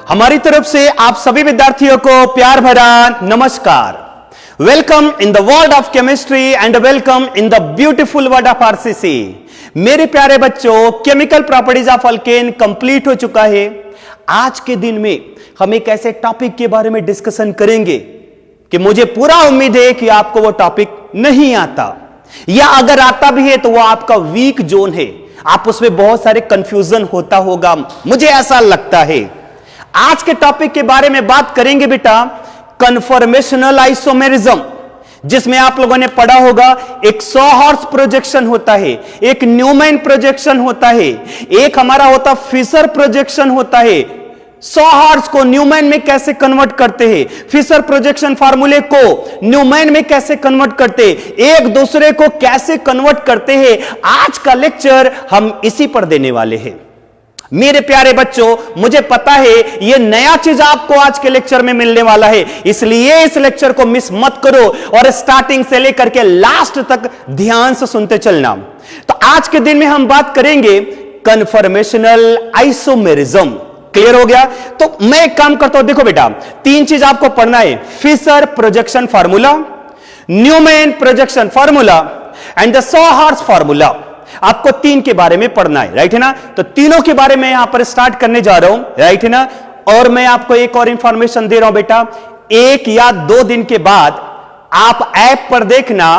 हमारी तरफ से आप सभी विद्यार्थियों को प्यार भरा नमस्कार। Welcome in the world of chemistry and welcome in the beautiful world of RCC. मेरे प्यारे बच्चों, chemical properties of alkane complete हो चुका है। आज के दिन में हम एक ऐसे टॉपिक के बारे में डिस्कशन करेंगे कि मुझे पूरा उम्मीद है कि आपको वो टॉपिक नहीं आता, या अगर आता भी है तो वो आपका वीक जोन है, आप उसमें बहुत सारे कंफ्यूजन होता होगा, मुझे ऐसा लगता है। आज के टॉपिक के बारे में बात करेंगे बेटा, कन्फॉर्मेशनल आइसोमेरिज्म, जिसमें आप लोगों ने पढ़ा होगा एक सॉहर्ट्ज प्रोजेक्शन होता है, एक न्यूमैन प्रोजेक्शन होता है, एक हमारा होता फिशर प्रोजेक्शन होता है। सॉहर्ट्ज को न्यूमैन में कैसे कन्वर्ट करते हैं, फिशर प्रोजेक्शन फार्मूले को न्यूमैन में कैसे कन्वर्ट करते हैं, एक दूसरे को कैसे कन्वर्ट करते हैं, आज का लेक्चर हम इसी पर देने वाले हैं। मेरे प्यारे बच्चों, मुझे पता है ये नया चीज आपको आज के लेक्चर में मिलने वाला है, इसलिए इस लेक्चर को मिस मत करो और स्टार्टिंग से लेकर के लास्ट तक ध्यान से सुनते चलना। तो आज के दिन में हम बात करेंगे कन्फॉर्मेशनल आइसोमेरिज्म। क्लियर हो गया? तो मैं एक काम करता हूं, देखो बेटा, तीन चीज आपको पढ़ना है, Fisher projection formula, Newman projection formula and the sawhorse formula. आपको तीन के बारे में पढ़ना है, राइट है ना? तो तीनों के बारे में यहां पर स्टार्ट करने जा रहा हूं, राइट है ना? और मैं आपको एक और इंफॉर्मेशन दे रहा हूं बेटा, 1 या 2 दिन के बाद आप ऐप पर देखना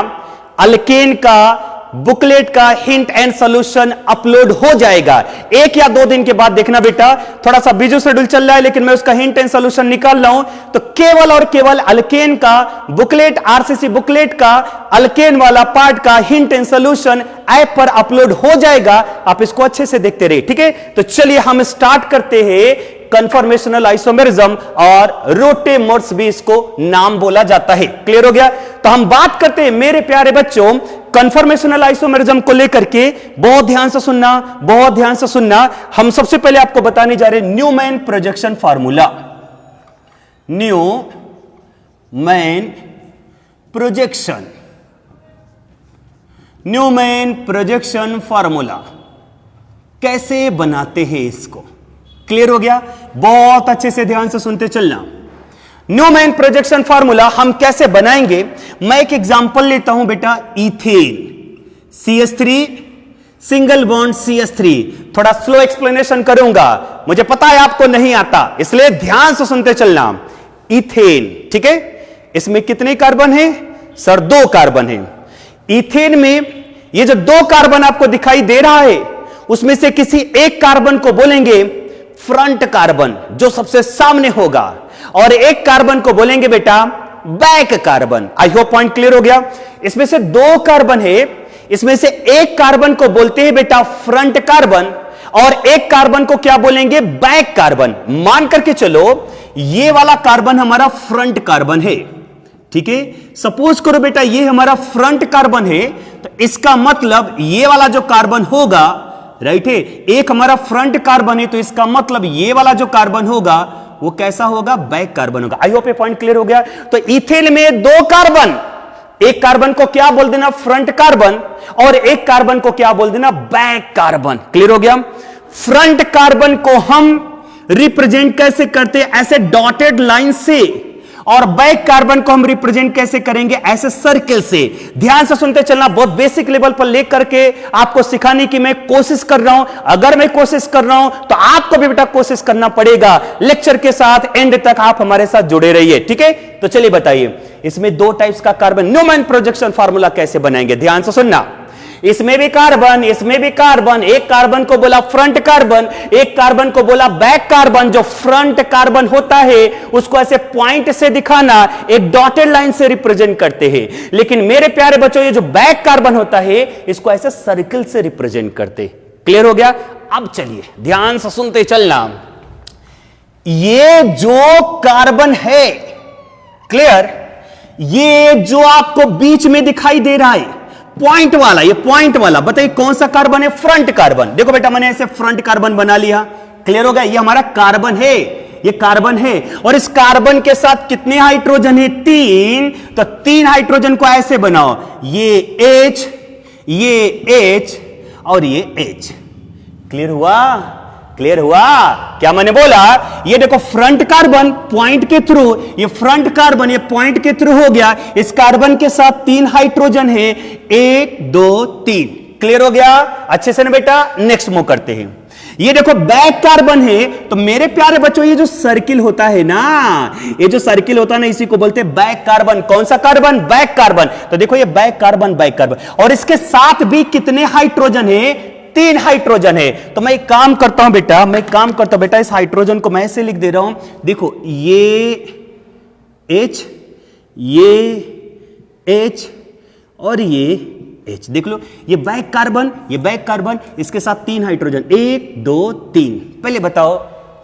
अल्केन का बुकलेट का हिंट एंड सॉल्यूशन अपलोड हो जाएगा। 1 या 2 दिन के बाद देखना बेटा, थोड़ा सा बिजी शेड्यूल चल रहा है लेकिन मैं उसका हिंट एंड सॉल्यूशन निकाल रहा हूं। तो केवल और केवल अल्केन का बुकलेट, आरसीसी बुकलेट का अल्केन वाला पार्ट का हिंट एंड सॉल्यूशन ऐप पर अपलोड हो जाएगा। आप इसको अच्छे से देखते रहिए, ठीक है? तो चलिए हम स्टार्ट करते हैं कन्फॉर्मेशनल आइसोमेरिज्म, और रोटेमर्स भी इसको नाम बोला जाता है। क्लियर हो गया? तो हम बात करते हैं मेरे प्यारे बच्चों कन्फॉर्मेशनल आइसोमेरिज्म को लेकर के। बहुत ध्यान से सुनना, बहुत ध्यान से सुनना। हम सबसे पहले आपको बताने जा रहे हैं Newman projection formula. Newman projection, Newman projection formula कैसे बनाते हैं इसको। क्लियर हो गया? बहुत अच्छे से ध्यान से सुनते चलना। न्यूमैन प्रोजेक्शन फार्मूला हम कैसे बनाएंगे, मैं एक एग्जांपल लेता हूं बेटा, ethane CH3 single bond CH3। थोड़ा स्लो एक्सप्लेनेशन करूंगा, मुझे पता है आपको नहीं आता, इसलिए ध्यान से सुनते चलना। इथेन, ठीक है? इसमें कितने कार्बन है सर? 2 कार्बन है। इथेन में ये जो 2 कार्बन आपको दिखाई दे रहा है, उसमें से किसी एक कार्बन को बोलेंगे फ्रंट कार्बन, जो सबसे सामने होगा, और एक कार्बन को बोलेंगे बेटा back carbon. I hope point clear हो गया? इसमें से 2 कार्बन है, इसमें से एक कार्बन को बोलते हैं बेटा फ्रंट कार्बन, और एक कार्बन को क्या बोलेंगे? Back carbon. मान करके चलो ये वाला कार्बन हमारा फ्रंट कार्बन है, ठीक है? सपोज करो बेटा ये हमारा फ्रंट कार्बन है, तो इसका मतलब ये वाला जो कार्बन होगा, राइट है, एक हमारा फ्रंट कार्बन है, तो इसका मतलब ये वाला जो कार्बन होगा वो कैसा होगा? बैक कार्बन होगा। आई होप ये पॉइंट क्लियर हो गया? तो इथेन में 2 कार्बन, एक कार्बन को क्या बोल देना? फ्रंट कार्बन, और एक कार्बन को क्या बोल देना? Back carbon. क्लियर हो गया? फ्रंट कार्बन को हम रिप्रेजेंट कैसे करते हैं? ऐसे डॉटेड लाइन से, और बैक कार्बन को हम रिप्रेजेंट कैसे करेंगे? ऐसे सर्किल से। ध्यान से सुनते चलना, बहुत बेसिक लेवल पर लेकर के आपको सिखाने की मैं कोशिश कर रहा हूं। अगर मैं कोशिश कर रहा हूं तो आपको भी बेटा कोशिश करना पड़ेगा। लेक्चर के साथ एंड तक आप हमारे साथ जुड़े रहिए, ठीक है? तो चलिए बताइए, इसमें 2 टाइप्स का कार्बन, न्यूमैन प्रोजेक्शन फार्मूला कैसे बनाएंगे? ध्यान से सुनना। इसमें भी कार्बन, इसमें भी कार्बन, एक कार्बन को बोला फ्रंट कार्बन, एक कार्बन को बोला बैक कार्बन। जो फ्रंट कार्बन होता है उसको ऐसे पॉइंट से दिखाना, एक डॉटेड लाइन से रिप्रेजेंट करते हैं, लेकिन मेरे प्यारे बच्चों ये जो बैक कार्बन होता है इसको ऐसे सर्किल से रिप्रेजेंट करते। क्लियर हो गया? अब चलिए ध्यान से सुनते चलना। ये जो कार्बन है, क्लियर, ये जो आपको बीच में दिखाई दे रहा है पॉइंट वाला, ये पॉइंट वाला, बताइए कौन सा कार्बन है? Front carbon. देखो बेटा मैंने ऐसे फ्रंट कार्बन बना लिया। क्लियर हो गया? ये हमारा कार्बन है, ये कार्बन है, और इस कार्बन के साथ कितने हाइड्रोजन है? 3। तो 3 हाइड्रोजन को ऐसे बनाओ, ये H, ये H और ये H। क्लियर हुआ? क्लियर हुआ क्या मैंने बोला? ये देखो फ्रंट कार्बन पॉइंट के थ्रू, ये फ्रंट कार्बन ये पॉइंट के थ्रू हो गया, इस कार्बन के साथ 3 हाइड्रोजन है, 1 2 3। क्लियर हो गया अच्छे से ना बेटा? नेक्स्ट मूव करते हैं। ये देखो बैक कार्बन है, तो मेरे प्यारे बच्चों ये जो सर्किल होता है ना, ये जो सर्किल होता है ना, इसी को बोलते हैं बैक कार्बन। कौन सा कार्बन? Back carbon. तो देखो ये बैक कार्बन, बैक कार्बन, और इसके साथ भी कितने हाइड्रोजन है? 3 हाइड्रोजन है। तो मैं एक काम करता हूं बेटा, इस हाइड्रोजन को मैं ऐसे लिख दे रहा हूं, देखो ये H, ये H और ये H। देख लो ये बैक कार्बन, इसके साथ 3 हाइड्रोजन, 1 2 3। पहले बताओ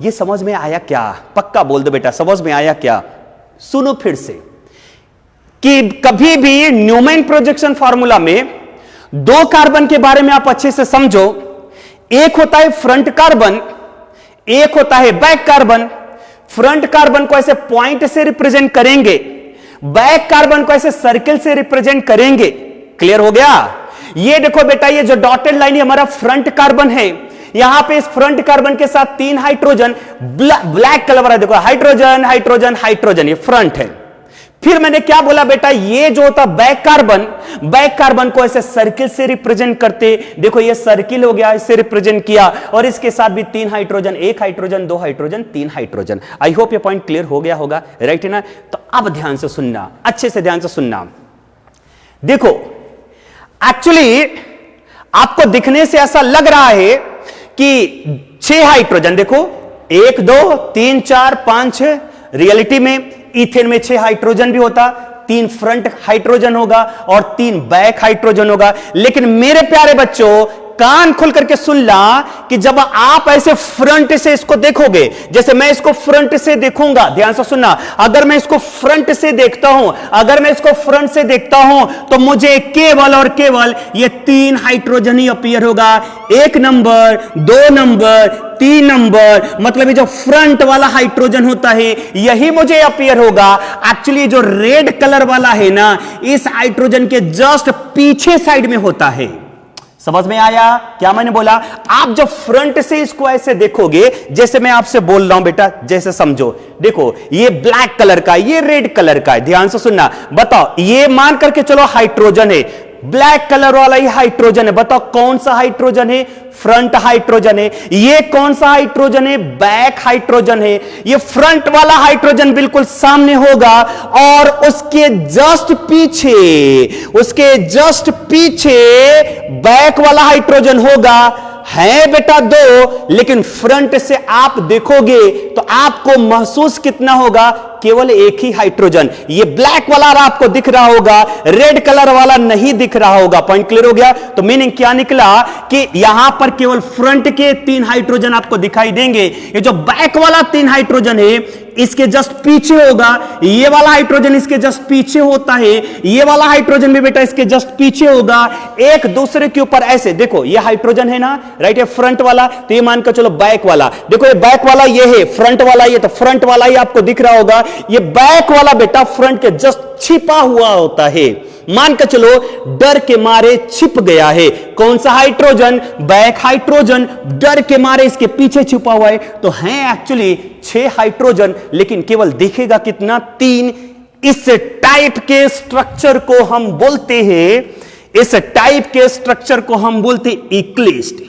ये समझ में आया क्या? पक्का बोल दो बेटा, समझ में आया क्या? सुनो फिर से कि कभी भी न्यूमैन प्रोजेक्शन फार्मूला में 2 कार्बन के बारे में आप अच्छे से समझो। एक होता है फ्रंट कार्बन, एक होता है बैक कार्बन। फ्रंट कार्बन को ऐसे पॉइंट से रिप्रेजेंट करेंगे, बैक कार्बन को ऐसे सर्किल से रिप्रेजेंट करेंगे। क्लियर हो गया? ये देखो बेटा, ये जो डॉटेड लाइन हमारा फ्रंट कार्बन है, यहां पे इस फ्रंट कार्बन के साथ 3 हाइड्रोजन, ब्लैक कलर वाला देखो, हाइड्रोजन हाइड्रोजन हाइड्रोजन, ये फ्रंट है। फिर मैंने क्या बोला बेटा, ये जो होता बैक कार्बन को ऐसे सर्किल से रिप्रेजेंट करते। देखो ये सर्किल हो गया, इससे रिप्रेजेंट किया, और इसके साथ भी 3 हाइड्रोजन, 1 हाइड्रोजन, 2 हाइड्रोजन, 3 हाइड्रोजन। आई होप ये पॉइंट क्लियर हो गया होगा, राइट है ना? तो अब ध्यान से सुनना, अच्छे से ध्यान से सुनना। देखो एक्चुअली आपको दिखने से ऐसा लग रहा है कि 6 हाइड्रोजन, देखो 1 2 3 4 5 6, रियलिटी में इथेन में 6 हाइड्रोजन भी होता, 3 फ्रंट हाइड्रोजन होगा और 3 बैक हाइड्रोजन होगा। लेकिन मेरे प्यारे बच्चों कान खोल करके सुन ला कि जब आप ऐसे फ्रंट से इसको देखोगे, जैसे मैं इसको फ्रंट से देखूंगा, ध्यान से सुनना, अगर मैं इसको फ्रंट से देखता हूं, तो मुझे केवल और केवल ये 3 हाइड्रोजन ही अपीयर होगा। 1 नंबर, 2 नंबर, 3 नंबर, मतलब ये जो फ्रंट वाला हाइड्रोजन होता है यही मुझे अपीयर होगा। एक्चुअली जो रेड कलर वाला है ना, इस हाइड्रोजन के जस्ट पीछे साइड में होता है। समझ में आया क्या मैंने बोला? आप जब फ्रंट से इसको ऐसे देखोगे, जैसे मैं आपसे बोल रहा हूं बेटा, जैसे समझो, देखो ये ब्लैक कलर का, ये रेड कलर का है, ध्यान से सुनना। बताओ ये मान करके चलो हाइड्रोजन है, ब्लैक कलर वाला ही हाइड्रोजन है। बताओ कौन सा हाइड्रोजन है? फ्रंट हाइड्रोजन है। ये कौन सा हाइड्रोजन है? बैक हाइड्रोजन है। ये फ्रंट वाला हाइड्रोजन बिल्कुल सामने होगा, और उसके जस्ट पीछे बैक वाला हाइड्रोजन होगा। है बेटा 2, लेकिन फ्रंट से आप देखोगे तो आपको महसूस कितना होगा? केवल 1 ही हाइड्रोजन। ये ब्लैक वाला आपको दिख रहा होगा, रेड कलर वाला नहीं दिख रहा होगा। पॉइंट क्लियर हो गया? तो मीनिंग क्या निकला कि यहां पर केवल फ्रंट के 3 हाइड्रोजन आपको दिखाई देंगे। ये जो बैक वाला 3 हाइड्रोजन है इसके जस्ट पीछे होगा, ये वाला हाइड्रोजन इसके जस्ट पीछे होता है, ये वाला हाइड्रोजन भी बेटा इसके जस्ट पीछे होगा, एक दूसरे के ऊपर ऐसे। देखो ये हाइड्रोजन है ना, राइट, है फ्रंट वाला, तो ये मानकर चलो बैक वाला। देखो ये बैक वाला ये है, फ्रंट वाला ये, तो फ्रंट वाला ही आपको दिख रहा होगा। ये बैक वाला बेटा फ्रंट के जस्ट छिपा हुआ होता है, मान के चलो डर के मारे छिप गया है। कौन सा हाइड्रोजन? बैक हाइड्रोजन, डर के मारे इसके पीछे छुपा हुआ है। तो है एक्चुअली 6 हाइड्रोजन, लेकिन केवल दिखेगा कितना? 3। इस टाइप के स्ट्रक्चर को हम बोलते हैं, इस टाइप के स्ट्रक्चर को हम बोलते हैं इक्लिस्ट।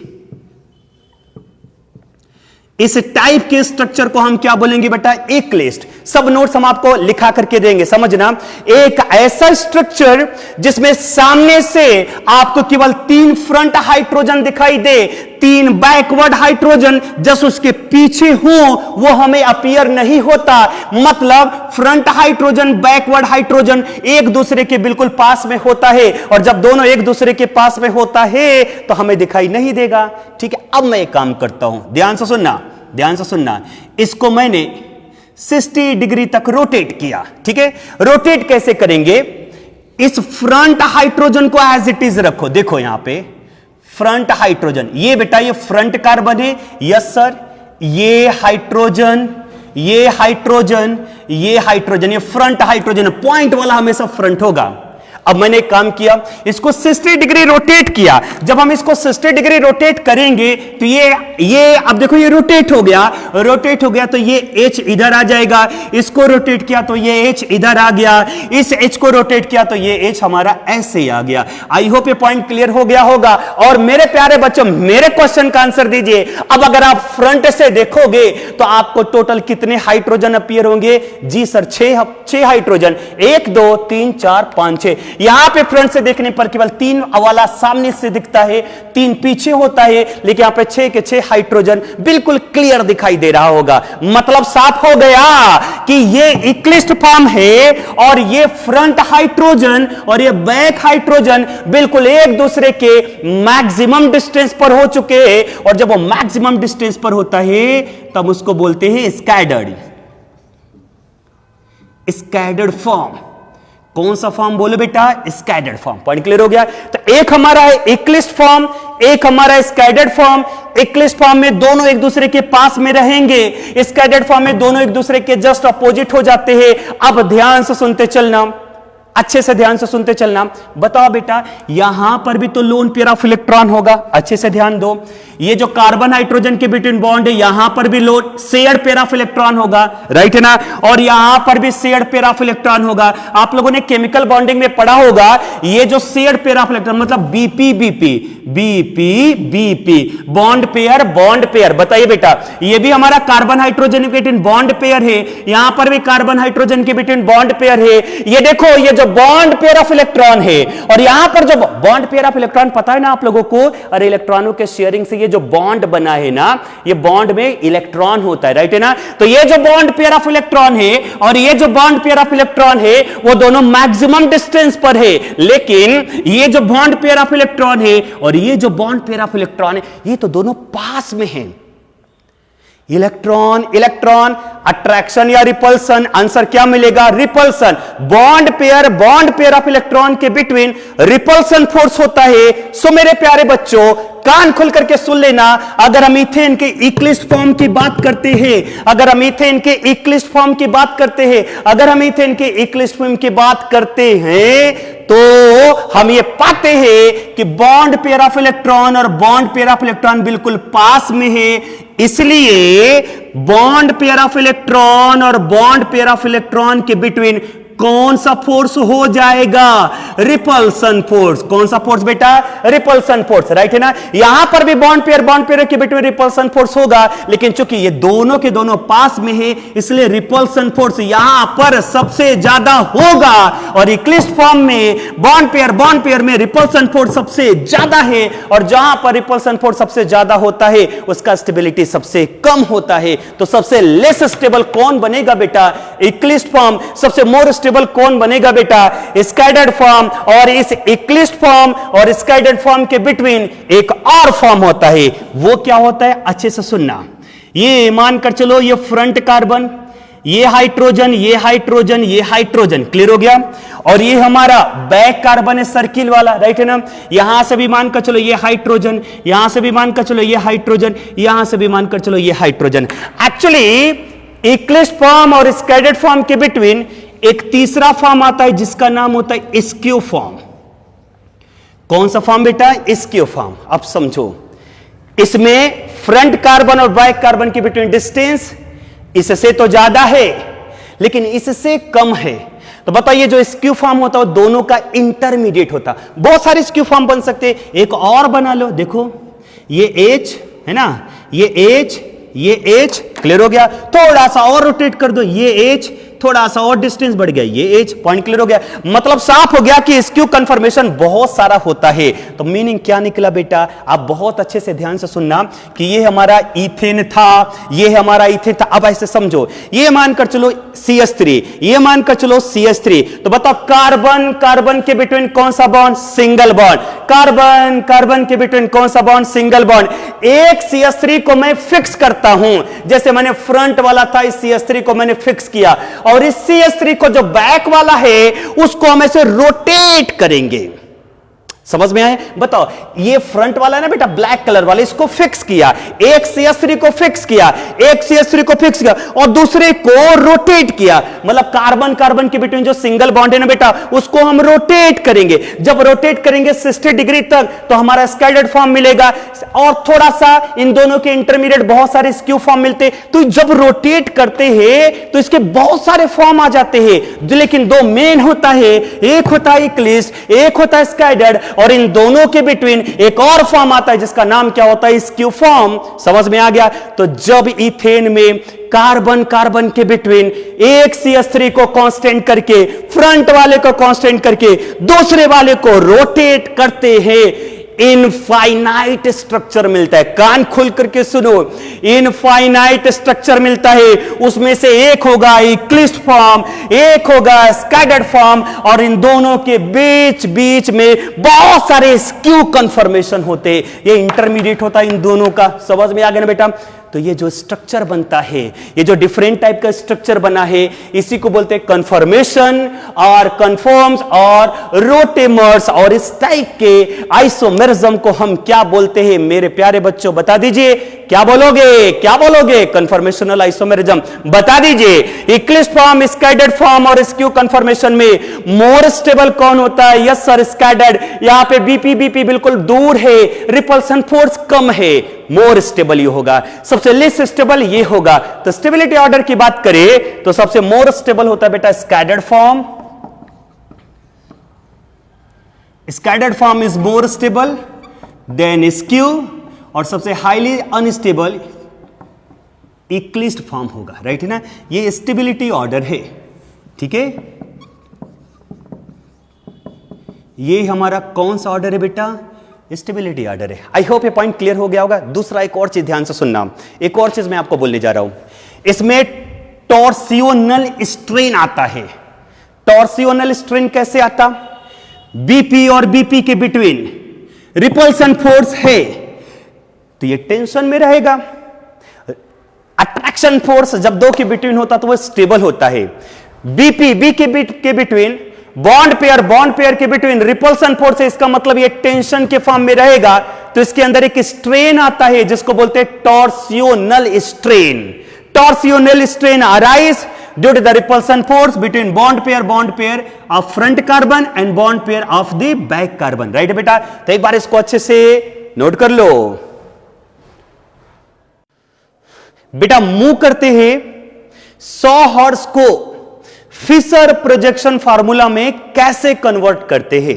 इस टाइप के स्ट्रक्चर को हम क्या बोलेंगे बेटा? इक्लिस्ट। सब नोट्स हम आपको लिखा करके देंगे, समझना। एक ऐसा स्ट्रक्चर जिसमें सामने से आपको केवल 3 फ्रंट हाइड्रोजन दिखाई दे, 3 बैकवर्ड हाइड्रोजन जस्ट उसके पीछे हो, वो हमें अपीयर नहीं होता। मतलब फ्रंट हाइड्रोजन बैकवर्ड हाइड्रोजन एक दूसरे के बिल्कुल पास में होता है, और जब दोनों एक दूसरे के पास में होता है तो हमें दिखाई नहीं देगा। ठीक है, अब मैं एक काम करता हूं, ध्यान से सुनना, ध्यान से सुनना। इसको मैंने 60 डिग्री तक रोटेट किया। ठीक है, रोटेट कैसे करेंगे? इस फ्रंट हाइड्रोजन को एज इट इज रखो। देखो यहां पे फ्रंट हाइड्रोजन, ये बेटा ये फ्रंट कार्बन है, यस सर। ये हाइड्रोजन, ये हाइड्रोजन, ये हाइड्रोजन, ये फ्रंट हाइड्रोजन, पॉइंट वाला हमेशा फ्रंट होगा। अब मैंने एक काम किया, इसको 60 डिग्री रोटेट किया। जब हम इसको 60 डिग्री रोटेट करेंगे तो ये अब देखो ये रोटेट हो गया तो ये H इधर आ जाएगा। इसको रोटेट किया तो ये H इधर आ गया। इस H को रोटेट किया तो ये H हमारा ऐसे ही आ गया। आई होप ये पॉइंट क्लियर हो गया होगा। और मेरे प्यारे बच्चों, मेरे क्वेश्चन का आंसर दीजिए। अब अगर आप फ्रंट से देखोगे तो आपको टोटल कितने हाइड्रोजन अपीयर होंगे? जी सर, 6 हाइड्रोजन। 1 2 3 4 5 6। यहां पे फ्रंट से देखने पर केवल 3 वाला सामने से दिखता है, 3 पीछे होता है, लेकिन यहां पे 6 के 6 हाइड्रोजन बिल्कुल क्लियर दिखाई दे रहा होगा। मतलब साफ हो गया कि ये इक्लिस्ट फॉर्म है और ये फ्रंट हाइड्रोजन और ये बैक हाइड्रोजन बिल्कुल एक दूसरे के मैक्सिमम डिस्टेंस पर हो चुके हैं। और जब वो मैक्सिमम डिस्टेंस पर होता है तब उसको बोलते हैं स्कैटर्ड फॉर्म। कौन सा फॉर्म बोलो बेटा? Scattered form. पॉइंट क्लियर हो गया। तो एक हमारा है इक्लिस्ट फॉर्म, एक हमारा स्कैटर्ड फॉर्म। इक्लिस्ट फॉर्म में दोनों एक दूसरे के पास में रहेंगे, स्कैटर्ड फॉर्म में दोनों एक दूसरे के जस्ट अपोजिट हो जाते हैं। अब ध्यान से सुनते चलना, अच्छे से ध्यान से सुनते चलना। बताओ बेटा, यहां पर भी तो लोन पेयर ऑफ इलेक्ट्रॉन होगा। अच्छे से ध्यान दो, ये जो कार्बन हाइड्रोजन के बिटवीन बॉन्ड है, यहां पर भी loan shared pair of electron होगा, राइट है ना? और यहां पर भी शेयर्ड पेयर ऑफ इलेक्ट्रॉन होगा। आप लोगों ने केमिकल बॉन्डिंग में पढ़ा होगा, ये जो शेयर्ड पेयर ऑफ इलेक्ट्रॉन मतलब BP BP BP BP, bond pair. बताइए बेटा, ये भी हमारा कार्बन हाइड्रोजन के बिटवीन बॉन्ड पेयर है, यहां पर भी कार्बन हाइड्रोजन के बिटवीन बॉन्ड पेयर है। ये देखो, ये जो बॉन्ड पेयर ऑफ इलेक्ट्रॉन है और यहां पर जो बॉन्ड पेयर ऑफ इलेक्ट्रॉन, पता है ना आप लोगों को? अरे इलेक्ट्रॉनों के शेयरिंग से ये जो बॉन्ड बना है ना, ये बॉन्ड में इलेक्ट्रॉन होता है, राइट है ना? तो ये जो बॉन्ड पेयर ऑफ इलेक्ट्रॉन है और ये जो बॉन्ड पेयर ऑफ इलेक्ट्रॉन है, वो दोनों मैक्सिमम डिस्टेंस पर है। लेकिन ये जो बॉन्ड पेयर ऑफ इलेक्ट्रॉन है और ये जो बॉन्ड पेयर ऑफ इलेक्ट्रॉन है, ये तो दोनों पास में है। इलेक्ट्रॉन अट्रैक्शन या रिपल्सन? आंसर क्या मिलेगा? Repulsion. Bond pair of electron के बिटवीन रिपल्सन फोर्स होता है। सो मेरे प्यारे बच्चों, कान खुल करके सुन लेना। अगर हम ईथेन के इक्लिस्ट फॉर्म की बात करते हैं, अगर हम ईथेन के इक्लिस्ट फॉर्म की बात करते हैं, अगर हम ईथेन के इक्लिस्ट फॉर्म की बात करते हैं, तो हम ये पाते हैं कि बॉन्ड पेयर ऑफ इलेक्ट्रॉन और बॉन्ड पेयर ऑफ इलेक्ट्रॉन बिल्कुल पास में है। इसलिए बॉन्ड पेयर ऑफ इलेक्ट्रॉन और बॉन्ड पेयर ऑफ इलेक्ट्रॉन के बिटवीन कौन सा फोर्स हो जाएगा? Repulsion force. कौन सा फोर्स बेटा? रिपल्सन फोर्स, राइट है ना? यहां पर भी बॉन्ड पेयर के बिटवीन रिपल्सन फोर्स होगा, लेकिन चूंकि ये दोनों के दोनों पास में है, इसलिए रिपल्सन फोर्स यहां पर सबसे ज्यादा होगा। और इक्लिस्ट फॉर्म में बॉन्ड पेयर में रिपल्सन फोर्स सबसे ज्यादा है, और जहां पर रिपल्सन फोर्स सबसे ज्यादा होता है, उसका स्टेबिलिटी सबसे कम होता है। तो सबसे लेस स्टेबल कौन बनेगा बेटा? Eclipsed form. सबसे मोर स्टेबल कौन बनेगा बेटा? Scattered form. और इस इक्लिस्ट फॉर्म और स्कैटर्ड फॉर्म के बिटवीन एक और फॉर्म होता है। वो क्या होता है? अच्छे से सुनना। ये मानकर चलो, ये फ्रंट कार्बन, ये हाइड्रोजन, ये हाइड्रोजन, ये हाइड्रोजन, क्लियर हो गया? और ये हमारा बैक कार्बन है, सर्किल वाला, राइट है ना? यहां से भी मानकर चलो ये हाइड्रोजन, यहां से भी मानकर चलो ये हाइड्रोजन, यहां से भी मानकर चलो ये हाइड्रोजन। एक्चुअली इक्लिस्ट फॉर्म और स्कैटर्ड फॉर्म के बिटवीन एक तीसरा फॉर्म आता है जिसका नाम होता है स्क्यू फॉर्म। कौन सा फॉर्म बेटा? Skew form. अब समझो, इसमें फ्रंट कार्बन और बैक कार्बन के बिटवीन डिस्टेंस इससे तो ज्यादा है, लेकिन इससे कम है। तो बताइए, जो स्क्यू फॉर्म होता है वो दोनों का इंटरमीडिएट होता। बहुत सारे स्क्यू फॉर्म बन सकते हैं। एक और बना लो, देखो ये H है ना, ये H, क्लियर हो गया? थोड़ा सा और रोटेट कर दो, ये H, थोड़ा सा और डिस्टेंस बढ़ गया, ये H। पॉइंट क्लियर हो गया? मतलब साफ हो गया कि स्क्यू कन्फर्मेशन बहुत सारा होता है। तो मीनिंग क्या निकला बेटा? आप बहुत अच्छे से ध्यान से सुनना कि ये हमारा इथेन था, ये हमारा इथेन था। अब ऐसे समझो, ये मानकर चलो CH3, ये मानकर चलो CH3। तो बताओ, कार्बन के बिटवीन कौन सा बॉन्ड? Single bond. कार्बन के बिटवीन कौन सा बॉन्ड? Single bond. एक CH3 को मैं फिक्स करता हूं, जैसे मैंने फ्रंट वाला था, इस CH3 को मैंने फिक्स किया, और इस CH3 को जो बैक वाला है उसको हम ऐसे रोटेट करेंगे। समझ में आए? बताओ, ये फ्रंट वाला ना बेटा ब्लैक कलर वाला, इसको फिक्स किया, एक CH3 को फिक्स किया, एक CH3 को फिक्स किया और दूसरे को रोटेट किया। मतलब कार्बन कार्बन के बिटवीन जो सिंगल बॉन्ड है ना बेटा, उसको हम रोटेट करेंगे। जब रोटेट करेंगे 60 डिग्री तक तो हमारा स्कैटर्ड फॉर्म मिलेगा और थोड़ा सा इन दोनों के इंटरमीडिएट बहुत सारे स्क्यू फॉर्म मिलते। तो जब रोटेट करते हैं तो इसके बहुत सारे फॉर्म आ जाते हैं, लेकिन दो मेन होता है, एक होता है इक्लिस्ट, एक होता है स्कैटर्ड, और इन दोनों के बिटवीन एक और फॉर्म आता है जिसका नाम क्या होता है? Skew form. समझ में आ गया? तो जब इथेन में कार्बन कार्बन के बिटवीन एक CH3 को कांस्टेंट करके, फ्रंट वाले को कांस्टेंट करके दूसरे वाले को रोटेट करते हैं, इनफाइनाइट स्ट्रक्चर मिलता है। कान खोल करके सुनो, इनफाइनाइट स्ट्रक्चर मिलता है। उसमें से एक होगा इक्लिस्ट फॉर्म, एक होगा स्कैटर्ड फॉर्म, और इन दोनों के बीच बीच में बहुत सारे स्क्यू कन्फर्मेशन होते हैं। ये इंटरमीडिएट होता है इन दोनों का। समझ में आ गया ना बेटा? तो ये जो स्ट्रक्चर बनता है, ये जो डिफरेंट टाइप का स्ट्रक्चर बना है, इसी को बोलते हैं कन्फर्मेशन और कन्फर्म्स और रोटेमर्स। और इस टाइप के आइसोमेरिज्म को हम क्या बोलते हैं मेरे प्यारे बच्चों? बता दीजिए, क्या बोलोगे? क्या बोलोगे? Conformational isomerism. बता दीजिए, इक्लिस्ट फॉर्म, स्कैटर्ड फॉर्म और स्क्यू कन्फर्मेशन में मोर स्टेबल कौन होता है? Yes sir, scattered. यहां पे बीपी बिल्कुल दूर है, रिपल्सन फोर्स कम है, मोर स्टेबल ये होगा। सबसे लेस स्टेबल ये होगा। तो स्टेबिलिटी ऑर्डर की बात करें तो सबसे मोर स्टेबल होता है बेटा scattered form. Staggered form is more stable then skew, और सबसे हाईली अनस्टेबल इक्लिस्ट फॉर्म होगा। राइट है ना? ये स्टेबिलिटी ऑर्डर है। ठीक है, ये हमारा कौन सा ऑर्डर है बेटा? स्टेबिलिटी ऑर्डर है। आई होप ये पॉइंट क्लियर हो गया होगा। दूसरा एक और चीज ध्यान से सुनना, एक और चीज मैं आपको बोलने जा रहा हूं। इसमें टॉर्सियोनल स्ट्रेन आता है। टॉर्सियोनल स्ट्रेन कैसे आता? बीपी और बीपी के बिटवीन रिपल्सन फोर्स है तो ये टेंशन में रहेगा। अट्रैक्शन फोर्स जब दो के बिटवीन होता तो वो स्टेबल होता है। बीपी बी के बिटवीन बॉन्ड पेयर के बिटवीन रिपल्सन फोर्स है, इसका मतलब ये टेंशन के फॉर्म में रहेगा। तो इसके अंदर एक स्ट्रेन आता है जिसको बोलते हैं torsional strain. Torsional strain arise due to the repulsion force between bond pair of front carbon and bond pair of the back carbon. Right बेटा? तो एक बार इसको अच्छे से नोट कर लो बेटा। मूव करते हैं सॉहर्ट्ज को फिशर प्रोजेक्शन फार्मूला में कैसे कन्वर्ट करते हैं?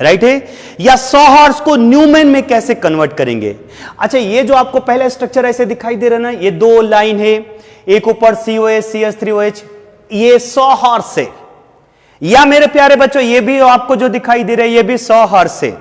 राइट है? या सॉहर्ट्ज को न्यूमैन में कैसे कन्वर्ट करेंगे? अच्छा, ये जो आपको पहला स्ट्रक्चर ऐसे दिखाई दे रहा है ना, ये दो लाइन है, एक ऊपर COH CH3OH, ये सॉहर्ट्ज है। या मेरे प्यारे बच्चों, ये भी आपको जो दिखाई दे रहा है ये भी सॉहर्ट्ज है।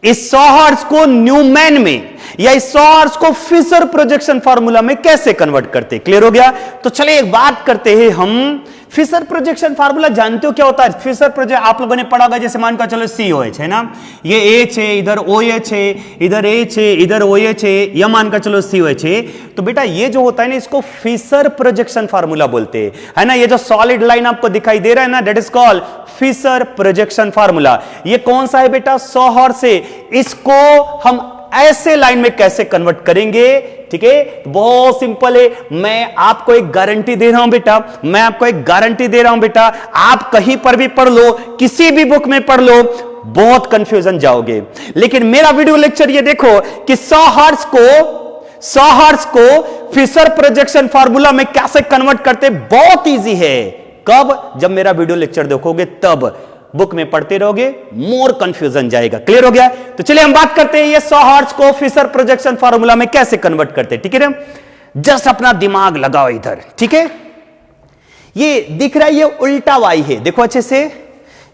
इस सॉहर्ट्ज को न्यूमैन में या इस सॉहर्ट्ज को फिशर प्रोजेक्शन फार्मूला में कैसे कन्वर्ट करते? क्लियर हो गया? तो चलिए एक बात करते हैं हम। फिशर प्रोजेक्शन फार्मूला जानते हो क्या होता है? फिशर प्रोजेक्ट आप लोगों ने पढ़ा होगा। जैसे मान कर चलो COH है ना, ये H है, इधर OH है, इधर H है, इधर OH है, या मान कर चलो COH है। तो बेटा ये जो होता है ना, इसको फिशर प्रोजेक्शन फार्मूला बोलते हैं, है ना। ये जो सॉलिड लाइन आपको दिखाई दे रहा है ना, that is called Fischer projection formula. ये कौन सा है बेटा? सॉहर्ट्ज से। इसको हम ऐसे लाइन में कैसे कन्वर्ट करेंगे? ठीक है, बहुत सिंपल है। मैं आपको एक गारंटी दे रहा हूं बेटा, मैं आपको एक गारंटी दे रहा हूं बेटा, आप कहीं पर भी पढ़ लो, किसी भी बुक में पढ़ लो, बहुत कंफ्यूजन जाओगे। लेकिन मेरा वीडियो लेक्चर ये देखो कि सॉहर्ट्ज को फिशर प्रोजेक्शन फार्मूला में कैसे कन्वर्ट करते, बहुत इजी है। कब? जब मेरा वीडियो लेक्चर देखोगे तब। बुक में पढ़ते रहोगे मोर कंफ्यूजन जाएगा। क्लियर हो गया? तो चलिए हम बात करते हैं ये सॉहर्ट्ज को फिशर प्रोजेक्शन फार्मूला में कैसे कन्वर्ट करते हैं। ठीक है ना? जस्ट अपना दिमाग लगाओ इधर। ठीक है, ये दिख रहा है, ये उल्टा वाई है। देखो अच्छे से,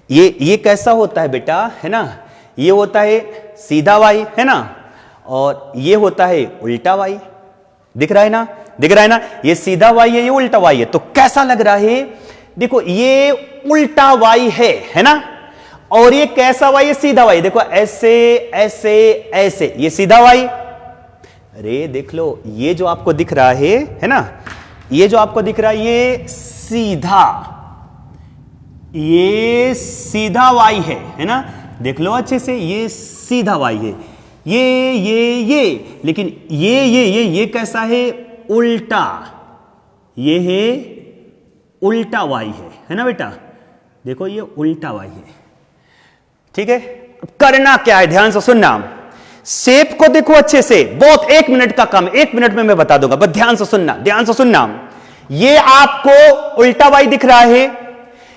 ये कैसा होता है बेटा? है ना, ये होता है सीधा वाई, है ना, और ये होता है उल्टा वाई। दिख रहा है ना? दिख रहा है ना? ये सीधा वाई है, ये उल्टा वाई है। तो कैसा लग रहा है? देखो ये उल्टा वाई है ना, और ये कैसा वाई है? सीधा वाई। देखो ऐसे ऐसे ऐसे, ये सीधा वाई। अरे देख लो, ये जो आपको दिख रहा है ना, ये जो आपको दिख रहा है ये सीधा वाई है ना। देख लो अच्छे से, ये सीधा वाई है, ये, लेकिन ये कैसा है, उल्टा, ये है उल्टा वाई है ना बेटा, देखो ये उल्टा वाई है, ठीक है। करना क्या है, ध्यान से सुनना, शेप को देखो अच्छे से, बहुत 1 मिनट का काम, 1 मिनट में मैं बता दूंगा, बस ध्यान से सुनना, ध्यान से सुनना। ये आपको उल्टा वाई दिख रहा है,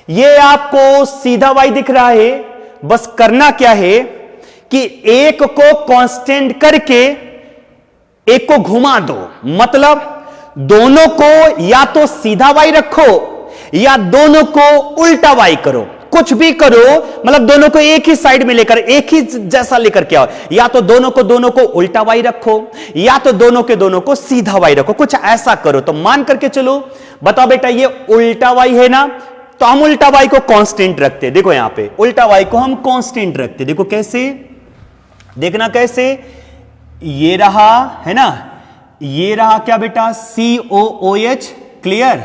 ये आपको सीधा वाई दिख रहा है, बस करना क्या है कि एक को कांस्टेंट करके एक को घुमा दो, मतलब दोनों को या तो सीधा वाई रखो या दोनों को उल्टा वाई करो, कुछ भी करो, मतलब दोनों को एक ही साइड में लेकर, एक ही जैसा लेकर के आओ, या तो दोनों को उल्टा वाई रखो या तो दोनों को सीधा वाई रखो, कुछ ऐसा करो। तो मान करके चलो, बताओ बेटा ये उल्टा वाई है ना, तो हम उल्टा वाई को कांस्टेंट रखते, देखो यहां पे उल्टा वाई को हम कांस्टेंट रखते, देखो कैसे, देखना कैसे, ये रहा है ना, ये रहा क्या बेटा, COOH, क्लियर,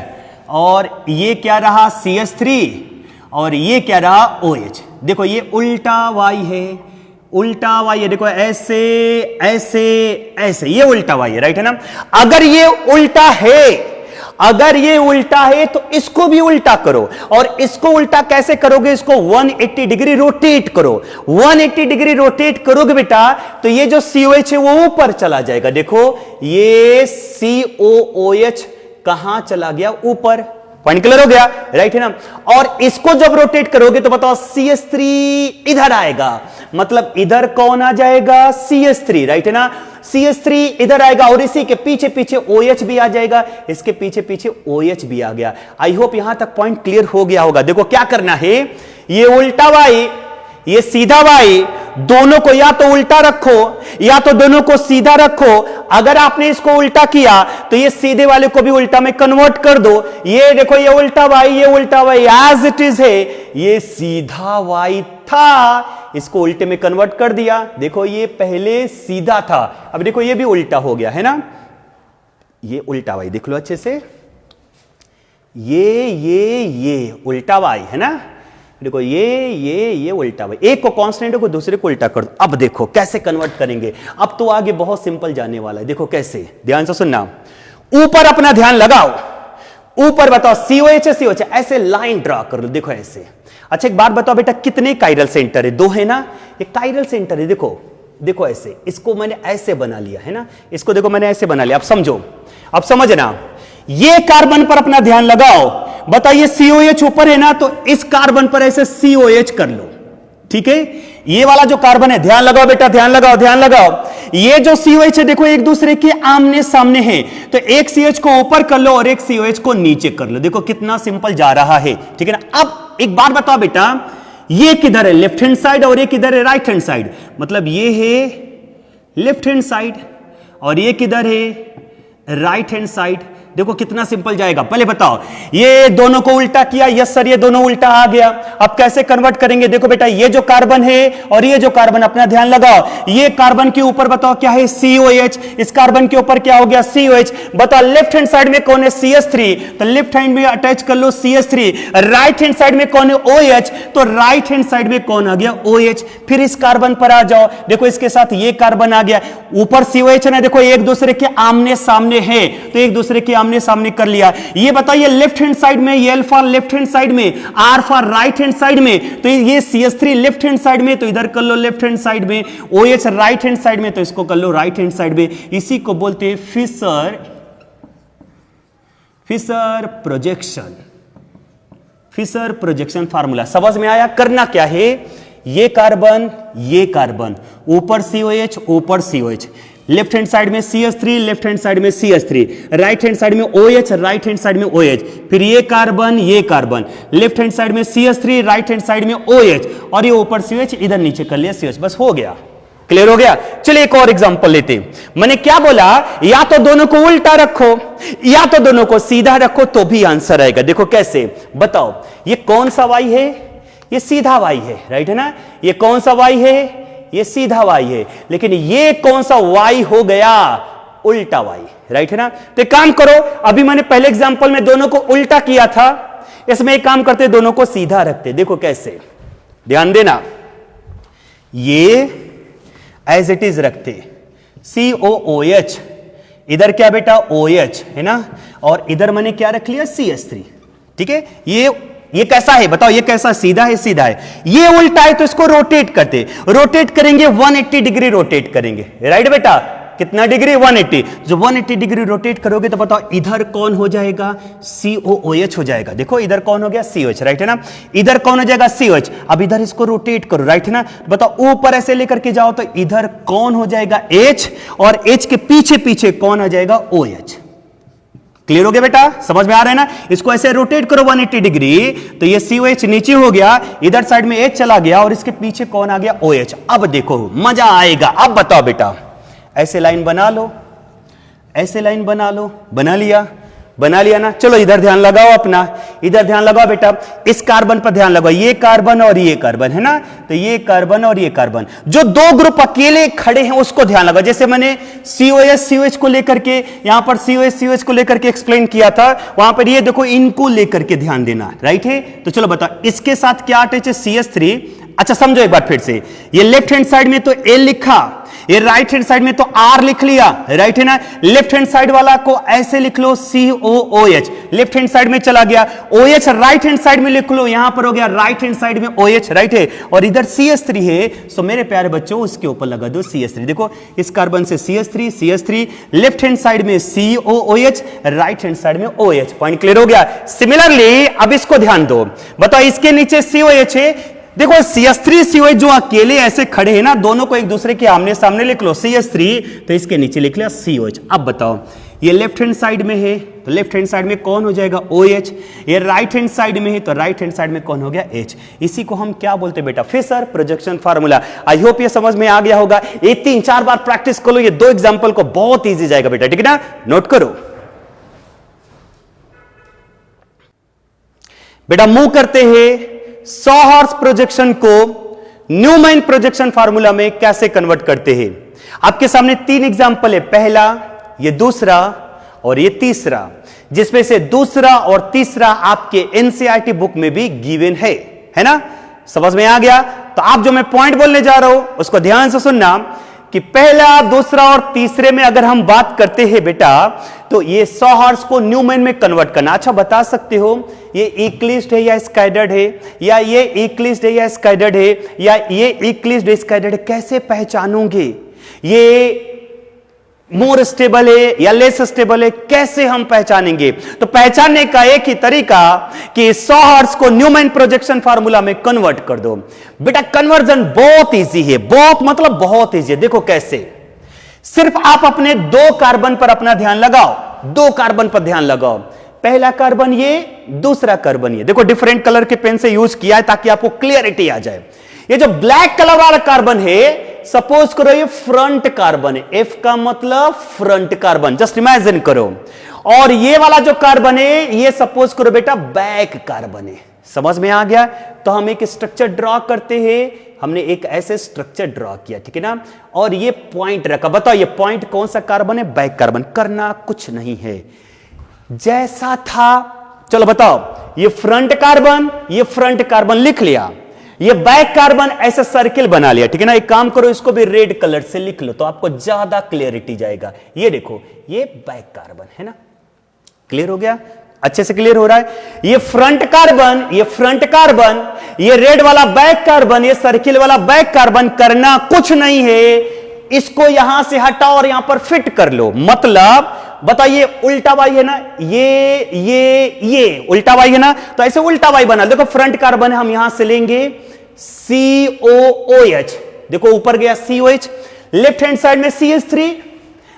और ये क्या रहा CH3, और ये क्या रहा OH। देखो ये उल्टा वाई है, उल्टा वाई है, देखो ऐसे ऐसे ऐसे, ये उल्टा वाई है, राइट है ना। अगर ये उल्टा है, अगर ये उल्टा है तो इसको भी उल्टा करो, और इसको उल्टा कैसे करोगे, इसको 180 डिग्री रोटेट करो, 180 डिग्री रोटेट करोगे बेटा तो ये जो COH है वो ऊपर चला जाएगा, देखो ये COOH कहां चला गया, ऊपर, पॉइंट क्लियर हो गया, राइट है ना। और इसको जब रोटेट करोगे तो बताओ CH3 इधर आएगा, मतलब इधर कौन आ जाएगा, CH3, राइट है ना, CH3 इधर आएगा, और इसी के पीछे पीछे OH भी आ जाएगा, इसके पीछे पीछे OH भी आ गया। आई होप यहां तक पॉइंट क्लियर हो गया होगा। देखो क्या करना है, ये उल्टा वाई, ये सीधा वाई, दोनों को या तो उल्टा रखो या तो दोनों को सीधा रखो। अगर आपने इसको उल्टा किया तो ये सीधे वाले को भी उल्टा में कन्वर्ट कर दो, ये देखो ये उल्टा वाई, ये उल्टा वाई एज इट इज है, ये सीधा वाई था, इसको उल्टे में कन्वर्ट कर दिया, देखो ये पहले सीधा था, अब देखो ये भी उल्टा हो गया है ना, ये उल्टा वाई, देख लो अच्छे से, ये उल्टा वाई है ना, देखो ये उल्टा वाई, एक को कांस्टेंट को दूसरे को उल्टा कर दो। अब देखो कैसे कन्वर्ट करेंगे, अब तो आगे बहुत सिंपल जाने वाला है, देखो कैसे, ध्यान से सुनना, ऊपर अपना ध्यान लगाओ, ऊपर बताओ COH ऐसे लाइन ड्रा कर लो, देखो ऐसे। अच्छा एक बात बताओ बेटा, कितने काइरल सेंटर है, 2 है ना, ये काइरल सेंटर है, देखो देखो ऐसे, इसको मैंने ऐसे बना लिया है ना, इसको देखो मैंने ऐसे बना लिया, अब समझो, अब समझना, ये कार्बन पर अपना ध्यान लगाओ, बताइए COH ऊपर है ना, तो इस कार्बन पर ऐसे COH कर लो, ठीक है, ये वाला जो कार्बन है, ध्यान लगाओ बेटा, ध्यान लगाओ, ध्यान लगाओ, ये जो COH है देखो एक दूसरे के आमने सामने है, तो एक CH को ऊपर कर लो और एक COH को नीचे कर लो, देखो कितना सिंपल जा रहा है, ठीक है ना। अब एक बात बताओ बेटा, ये किधर है, लेफ्ट हैंड साइड, और ये किधर है, राइट हैंड साइड, मतलब ये है लेफ्ट हैंड साइड और ये किधर है, राइट हैंड साइड, देखो कितना सिंपल जाएगा। पहले बताओ, ये दोनों को उल्टा किया, यस सर ये दोनों उल्टा आ गया, अब कैसे कन्वर्ट करेंगे, देखो बेटा ये जो कार्बन है और ये जो कार्बन, अपना ध्यान लगाओ, ये कार्बन के ऊपर बताओ क्या है, COH, इस कार्बन के ऊपर क्या हो गया, COH, बताओ लेफ्ट हैंड साइड में कौन है, CH3, तो लेफ्ट हैंड में अटैच कर लो CH3, राइट हैंड साइड में कौन है, OH, तो राइट हैंड साइड में कौन आ गया, OH, फिर इस कार्बन पर आ जाओ, देखो इसके साथ ये कार्बन आ गया, ऊपर COH है ना, देखो एक दूसरे के आमने सामने है, तो एक दूसरे के आमने सामने कर लिया। ये बताइए लेफ्ट हैंड साइड में, ये अल्फा लेफ्ट हैंड साइड में, अल्फा राइट हैंड साइड में, तो ये CH3 लेफ्ट हैंड साइड में, तो इधर कर लो लेफ्ट हैंड साइड में, OH राइट हैंड साइड में, तो इसको कर लो राइट हैंड साइड में। इसी को बोलते हैं Fischer projection, Fischer projection formula समझ में आया। करना क्या है, ये कार्बन ऊपर COH, ऊपर COH, लेफ्ट हैंड साइड में CH3, लेफ्ट हैंड साइड में CH3, राइट हैंड साइड में OH, राइट हैंड साइड में OH, फिर ये कार्बन लेफ्ट हैंड साइड में CH3, राइट हैंड साइड में OH, और ये ऊपर COH, इधर नीचे कर लिया CH, बस हो गया, क्लियर हो गया। चलिए एक और एग्जांपल लेते हैं। मैंने क्या बोला, या तो दोनों को उल्टा रखो या तो दोनों को सीधा रखो तो भी आंसर आएगा। देखो कैसे, बताओ ये कौन सा वाई है, ये सीधा वाई है, राइट है ना, ये कौन सा वाई है, ये सीधा वाई है, लेकिन ये कौन सा वाई हो गया, उल्टा वाई, राइट है ना। तो एक काम करो, अभी मैंने पहले एग्जांपल में दोनों को उल्टा किया था, इसमें एक काम करते दोनों को सीधा रखते, देखो कैसे, ध्यान देना, ये एज इट इज रखते, COOH, इधर क्या बेटा OH है ना, और इधर मैंने क्या रख लिया CH3। ठीक है, ये कैसा है बताओ, ये कैसा, सीधा है, सीधा है। ये उल्टा है तो इसको रोटेट करते, रोटेट करेंगे 180 डिग्री रोटेट करेंगे, राइट बेटा, कितना डिग्री 180। जो 180 डिग्री रोटेट करोगे तो बताओ इधर कौन हो जाएगा, COOH हो जाएगा। देखो इधर कौन हो गया COH, राइट है ना, इधर कौन हो जाएगा COH। अब इधर इसको रोटेट करो, राइट है ना, बताओ ऊपर ऐसे लेकर के जाओ तो इधर कौन हो जाएगा H, और H के पीछे पीछे कौन आ जाएगा OH। क्लियर हो गया बेटा, समझ में आ रहा है ना। इसको ऐसे रोटेट करो 180 डिग्री तो ये COH नीचे हो गया, इधर साइड में H चला गया, और इसके पीछे कौन आ गया OH। अब देखो मजा आएगा। अब बताओ बेटा, ऐसे लाइन बना लो, ऐसे लाइन बना लो, बना लिया ना। चलो इधर ध्यान लगाओ अपना, इधर ध्यान लगाओ बेटा, इस कार्बन पर ध्यान लगाओ, ये कार्बन और ये कार्बन है ना, तो ये कार्बन और ये कार्बन, जो दो ग्रुप अकेले खड़े हैं उसको ध्यान लगाओ। जैसे मैंने COH को लेकर के यहां पर COH को लेकर के एक्सप्लेन किया था, वहां पर ये देखो इनको लेकर के ध्यान देना, राइट है। तो चलो बताओ इसके साथ क्या अटैच है, CH3। अच्छा समझो एक बार फिर से, ये लेफ्ट हैंड साइड में तो L लिखा, ये राइट हैंड साइड में तो R लिख लिया, राइट है ना। लेफ्ट हैंड साइड वाला को ऐसे लिख लो COOH, लेफ्ट हैंड साइड में चला गया। OH राइट हैंड साइड में लिख लो, यहां पर हो गया राइट हैंड साइड में OH, राइट है, और इधर CH3 है। सो मेरे प्यारे बच्चों उसके ऊपर लगा दो CH3। देखो इस कार्बन से CH3, लेफ्ट हैंड साइड में COOH, राइट हैंड साइड में OH। पॉइंट क्लियर हो गया। सिमिलरली अब इसको ध्यान दो, बताओ इसके नीचे COH है, देखो CH3 COH जो अकेले ऐसे खड़े हैं ना, दोनों को एक दूसरे के आमने सामने लिख लो CH3, तो इसके नीचे लिख लिया COH। अब बताओ ये लेफ्ट हैंड साइड में है तो लेफ्ट हैंड साइड में कौन हो जाएगा OH, ये राइट हैंड साइड में है तो राइट हैंड साइड में कौन हो गया H। इसी को हम क्या बोलते हैं बेटा, Fischer projection formula. I hope ये समझ में आ गया होगा। ये 3-4 बार प्रैक्टिस कर लो, ये 2 एग्जांपल को बहुत इजी जाएगा बेटा, ठीक है ना। नोट करो बेटा, मूव करते हैं सॉहर्स प्रोजेक्शन को न्यूमैन प्रोजेक्शन फार्मूला में कैसे कन्वर्ट करते हैं। आपके सामने 3 एग्जांपल है, पहला, ये दूसरा और ये तीसरा, जिसमें से दूसरा और तीसरा आपके एनसीईआरटी बुक में भी गिवन है ना। समझ में आ गया। तो आप जो मैं पॉइंट बोलने जा रहा हूं उसको ध्यान से सुनना कि पहला, दूसरा और तीसरे में अगर हम बात करते हैं बेटा, तो ये सॉहर्स को न्यूमैन में कन्वर्ट करना। अच्छा बता सकते हो ये इक्लिस्ड है या स्कैटर्ड है, या ये इक्लिस्ड है या स्कैटर्ड है, या ये इक्लिस्ड स्कैटर्ड है, कैसे पहचानोगे? ये मोर स्टेबल है या लेस स्टेबल है, कैसे हम पहचानेंगे? तो पहचानने का एक ही तरीका कि सॉहर्स को न्यूमैन प्रोजेक्शन फार्मूला में कन्वर्ट कर दो। बेटा कन्वर्जन बहुत इजी है, बहुत मतलब बहुत इजी है। देखो कैसे, सिर्फ आप अपने 2 कार्बन पर अपना ध्यान लगाओ, 2 कार्बन पर ध्यान लगाओ। पहला कार्बन ये, दूसरा कार्बन ये। देखो डिफरेंट कलर के पेन से यूज किया है ताकि आपको क्लियरिटी आ जाए। ये जो ब्लैक कलर वाला कार्बन है, सपोज करो ये फ्रंट कार्बन है, F का मतलब फ्रंट कार्बन, जस्ट इमेजिन करो। और ये वाला जो कार्बन है ये सपोज करो बेटा बैक कार्बन है। समझ में आ गया। तो हम एक स्ट्रक्चर ड्रॉ करते हैं, हमने एक ऐसे स्ट्रक्चर ड्रॉ किया, ठीक है ना, और ये पॉइंट रखा। बताओ ये पॉइंट कौन सा कार्बन है? Back carbon. करना कुछ नहीं है, जैसा था। चलो बताओ, ये फ्रंट कार्बन लिख लिया, ये बैक कार्बन ऐसे सर्किल बना लिया, ठीक है ना। एक काम करो, इसको भी रेड कलर से लिख लो तो आपको ज्यादा क्लियरिटी जाएगा। ये देखो ये बैक कार्बन है ना, क्लियर हो गया, अच्छे से क्लियर हो रहा है। ये फ्रंट कार्बन, ये रेड वाला बैक कार्बन, ये सर्किल वाला बैक कार्बन। करना कुछ नहीं है, इसको यहां से हटाओ और यहां पर फिट कर लो। मतलब बताइए उल्टा वाई है ना, ये उल्टा वाई है ना, तो ऐसे उल्टा वाई बना। देखो फ्रंट कार्बन है, हम यहां से लेंगे COOH, देखो ऊपर गया COH, लेफ्ट हैंड साइड में CH3,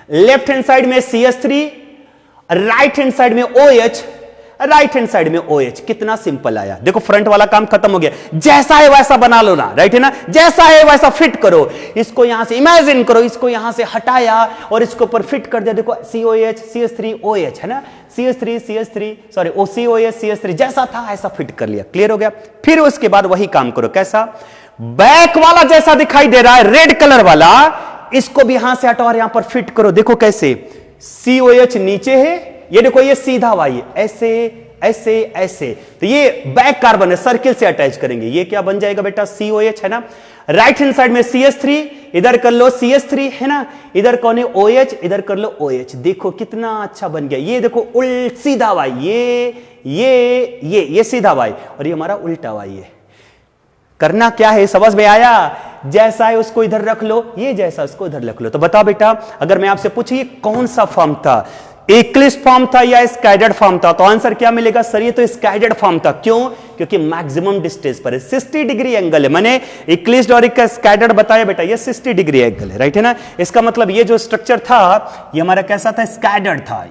लेफ्ट हैंड साइड में CH3, राइट हैंड साइड में OH, राइट हैंड साइड में OH। कितना सिंपल आया। देखो फ्रंट वाला काम खत्म हो गया, जैसा है वैसा बना लो ना, राइट है ना, जैसा है वैसा फिट करो। इसको यहां से इमेजिन करो, इसको यहां से हटाया और इसको ऊपर फिट कर दिया। देखो COH CH3 OH है ना, CH3 सॉरी COH CH3, जैसा था ऐसा फिट कर लिया। क्लियर हो गया। फिर उसके बाद वही काम करो, कैसा? बैक वाला जैसा दिखाई दे रहा है रेड कलर वाला, इसको भी यहां से हटाओ और यहां पर फिट करो। देखो कैसे, COH नीचे है, ये देखो ये सीधा वाई, ऐसे ऐसे ऐसे, तो ये बैक कार्बन है, सर्किल से अटैच करेंगे, ये क्या बन जाएगा बेटा COH है ना। राइट हैंड साइड में CH3, इधर कर लो CH3 है ना, इधर कौन है OH, इधर कर लो OH। देखो कितना अच्छा बन गया, ये देखो सीधा वाई, ये सीधा वाई और ये हमारा उल्टा वाई है। करना क्या है समझ में आया, जैसा है उसको इधर रख लो, ये जैसा उसको इधर रख लो। तो बताओ बेटा, अगर मैं आपसे पूछूं ये कौन सा फॉर्म था, इक्लिस्ट फॉर्म था या स्कैटर्ड फॉर्म था, तो आंसर क्या मिलेगा सर, ये तो स्कैटर्ड फॉर्म था। क्यों? क्योंकि मैक्सिमम डिस्टेंस पर है, 60 डिग्री एंगल है। मैंने इक्लिस्ट और स्कैटर्ड बताया बेटा, ये 60 डिग्री एंगल है, राइट है ना। इसका मतलब ये जो स्ट्रक्चर था ये हमारा कैसा था, स्कैटर्ड था,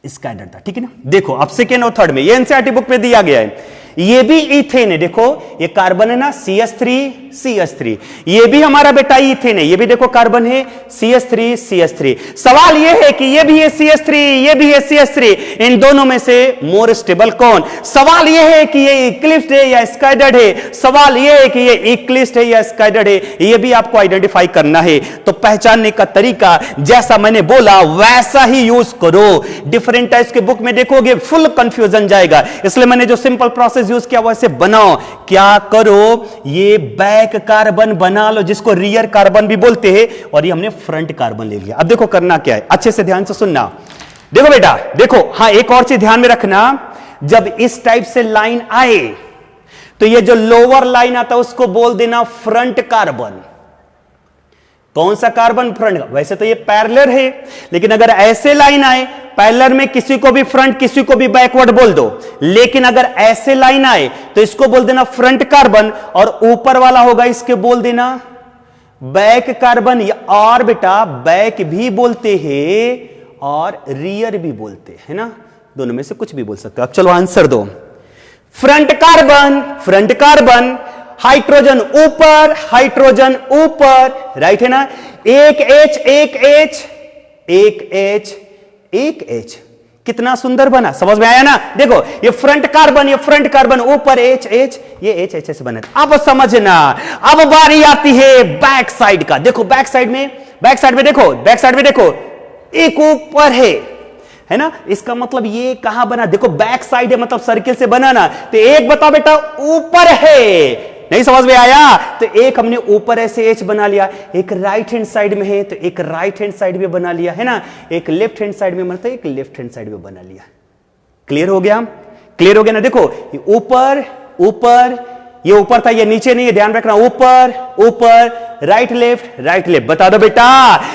स्कैटर्ड था, ठीक है ना। देखो अब सेकेंड और थर्ड में ये एनसीईआरटी बुक में दिया गया है, ये भी इथेन है, देखो ये कार्बन है ना CH3, ये भी हमारा बेटा इथेन है, ये भी देखो कार्बन है CH3। सवाल ये है कि ये भी है CH3, ये भी है CH3, इन दोनों में से मोर स्टेबल कौन। सवाल ये है कि ये इक्लिप्स्ड है या स्कैटर्ड है, सवाल ये है कि ये इक्लिप्स्ड है या स्कैटर्ड है, ये भी आपको आइडेंटिफाई करना है। तो पहचानने का तरीका जैसा मैंने बोला वैसा ही यूज करो। डिफरेंट टाइप्स के बुक में देखोगे फुल कंफ्यूजन जाएगा, इसलिए मैंने जो सिंपल प्रोसेस यूज किया वैसे बनाओ। क्या करो, ये बैक कार्बन बना लो जिसको रियर कार्बन भी बोलते हैं, और ये हमने फ्रंट कार्बन ले लिया। अब देखो करना क्या है, अच्छे से ध्यान से सुनना। देखो बेटा, देखो हाँ एक और चीज ध्यान में रखना, जब इस टाइप से लाइन आए तो ये जो लोअर लाइन आता है उसको बोल देना फ्रंट कार्बन। कौन सा कार्बन, फ्रंट। वैसे तो ये पैरेलल है, लेकिन अगर ऐसे लाइन आए पैरेलल में किसी को भी फ्रंट किसी को भी बैकवर्ड बोल दो, लेकिन अगर ऐसे लाइन आए तो इसको बोल देना फ्रंट कार्बन, और ऊपर वाला होगा इसके बोल देना बैक कार्बन। और बेटा बैक भी बोलते हैं और रियर भी बोलते हैं ना, दोनों में से कुछ भी बोल सकते हो। अब चलो आंसर दो। फ्रंट कार्बन, हाइड्रोजन ऊपर, राइट है ना। एक H, कितना सुंदर बना, समझ में आया ना। देखो ये फ्रंट कार्बन ऊपर H, ये H से बना। अब समझना, अब बारी आती है बैक साइड का। देखो बैक साइड में देखो एक ऊपर है ना, इसका मतलब ये कहां बना, देखो बैक साइड है मतलब सर्किल से बनाना, तो एक बताओ बेटा ऊपर है, नहीं समझ में आया। तो एक हमने ऊपर ऐसे H बना लिया, एक राइट हैंड साइड में है तो एक राइट हैंड साइड में बना लिया है ना, एक लेफ्ट हैंड साइड में मतलब एक लेफ्ट हैंड साइड में बना लिया। क्लियर हो गया ना। देखो ये ऊपर ये ऊपर था, ये नीचे नहीं है, ध्यान रखना। ऊपर राइट लेफ्ट। बता दो बेटा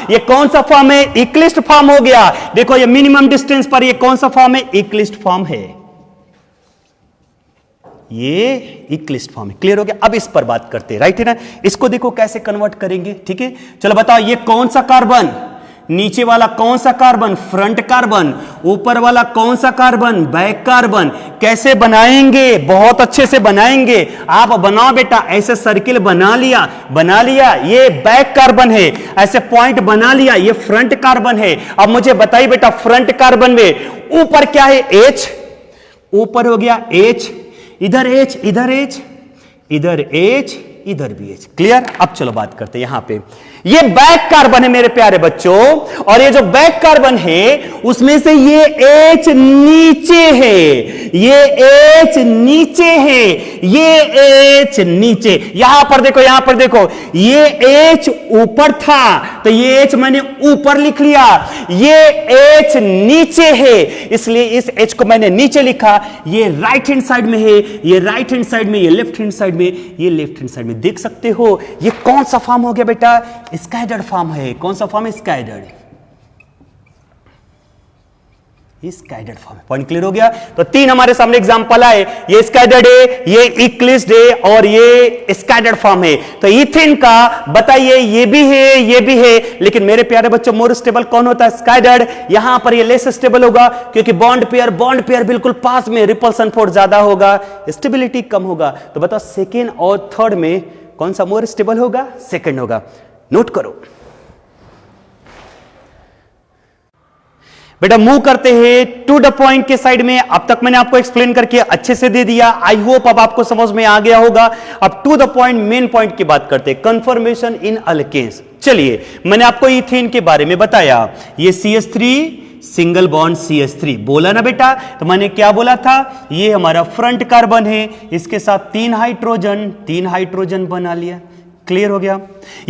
ये कौन सा फॉर्म है, इक्लिस्ट फॉर्म हो गया। देखो ये मिनिमम डिस्टेंस पर ये कौन सा फॉर्म है, इक्लिस्ट फॉर्म है, ये इक्लिस्ट फॉर्म है। क्लियर हो गया। अब इस पर बात करते हैं, राइट है ना। इसको देखो कैसे कन्वर्ट करेंगे, ठीक है। चलो बताओ ये कौन सा कार्बन, नीचे वाला कौन सा कार्बन, फ्रंट कार्बन, ऊपर वाला कौन सा कार्बन, बैक कार्बन। कैसे बनाएंगे, बहुत अच्छे से बनाएंगे। आप बनाओ बेटा, ऐसे सर्किल बना लिया, ये बैक कार्बन है, ऐसे पॉइंट बना लिया, ये फ्रंट कार्बन है। अब मुझे बताइए बेटा, फ्रंट कार्बन में ऊपर क्या है, H, ऊपर हो गया H, इधर H, इधर भी H। क्लियर। अब चलो बात करते हैं यहां पे, ये बैक कार्बन है मेरे प्यारे बच्चों, और ये जो बैक कार्बन है उसमें से ये H नीचे है, ये H नीचे। यहां पर देखो ये H ऊपर था तो ये H मैंने ऊपर लिख लिया, ये H नीचे है इसलिए इस H को मैंने नीचे लिखा। ये राइट हैंड साइड में है, ये राइट हैंड साइड में, ये लेफ्ट हैंड साइड में, ये लेफ्ट हैंड साइड में। देख सकते हो ये कौन सा फॉर्म हो गया बेटा, स्कैटर्ड फॉर्म है। कौन सा फॉर्म है, स्कैटर्ड, स्कैटर्ड फॉर्म है। पॉइंट क्लियर हो गया। तो तीन हमारे सामने एग्जांपल आए, ये स्कैटर्ड है, ये इक्लिप्स्ड है और ये स्कैटर्ड फॉर्म है। तो इथेन का बताइए, ये भी है, लेकिन मेरे प्यारे बच्चों मोर स्टेबल कौन होता है, स्कैटर्ड। यहां पर ये लेस स्टेबल होगा क्योंकि बॉन्ड पेयर बिल्कुल पास में, रिपल्सन फोर्स ज्यादा होगा, स्टेबिलिटी कम होगा। तो बताओ सेकेंड और थर्ड में कौन सा मोर स्टेबल होगा, सेकेंड होगा। नोट करो बेटा, मूव करते हैं टू द पॉइंट के साइड में। अब तक मैंने आपको एक्सप्लेन करके अच्छे से दे दिया, आई होप अब आपको समझ में आ गया होगा। अब to the point, main point की बात करते हैं, कंफर्मेशन इन अल्केन्स। चलिए मैंने आपको इथेन के बारे में बताया, ये CH3 सिंगल बॉन्ड CH3 बोला ना बेटा। तो मैंने क्या बोला था, ये हमारा फ्रंट कार्बन है, इसके साथ तीन हाइड्रोजन बना लिया। क्लियर हो गया।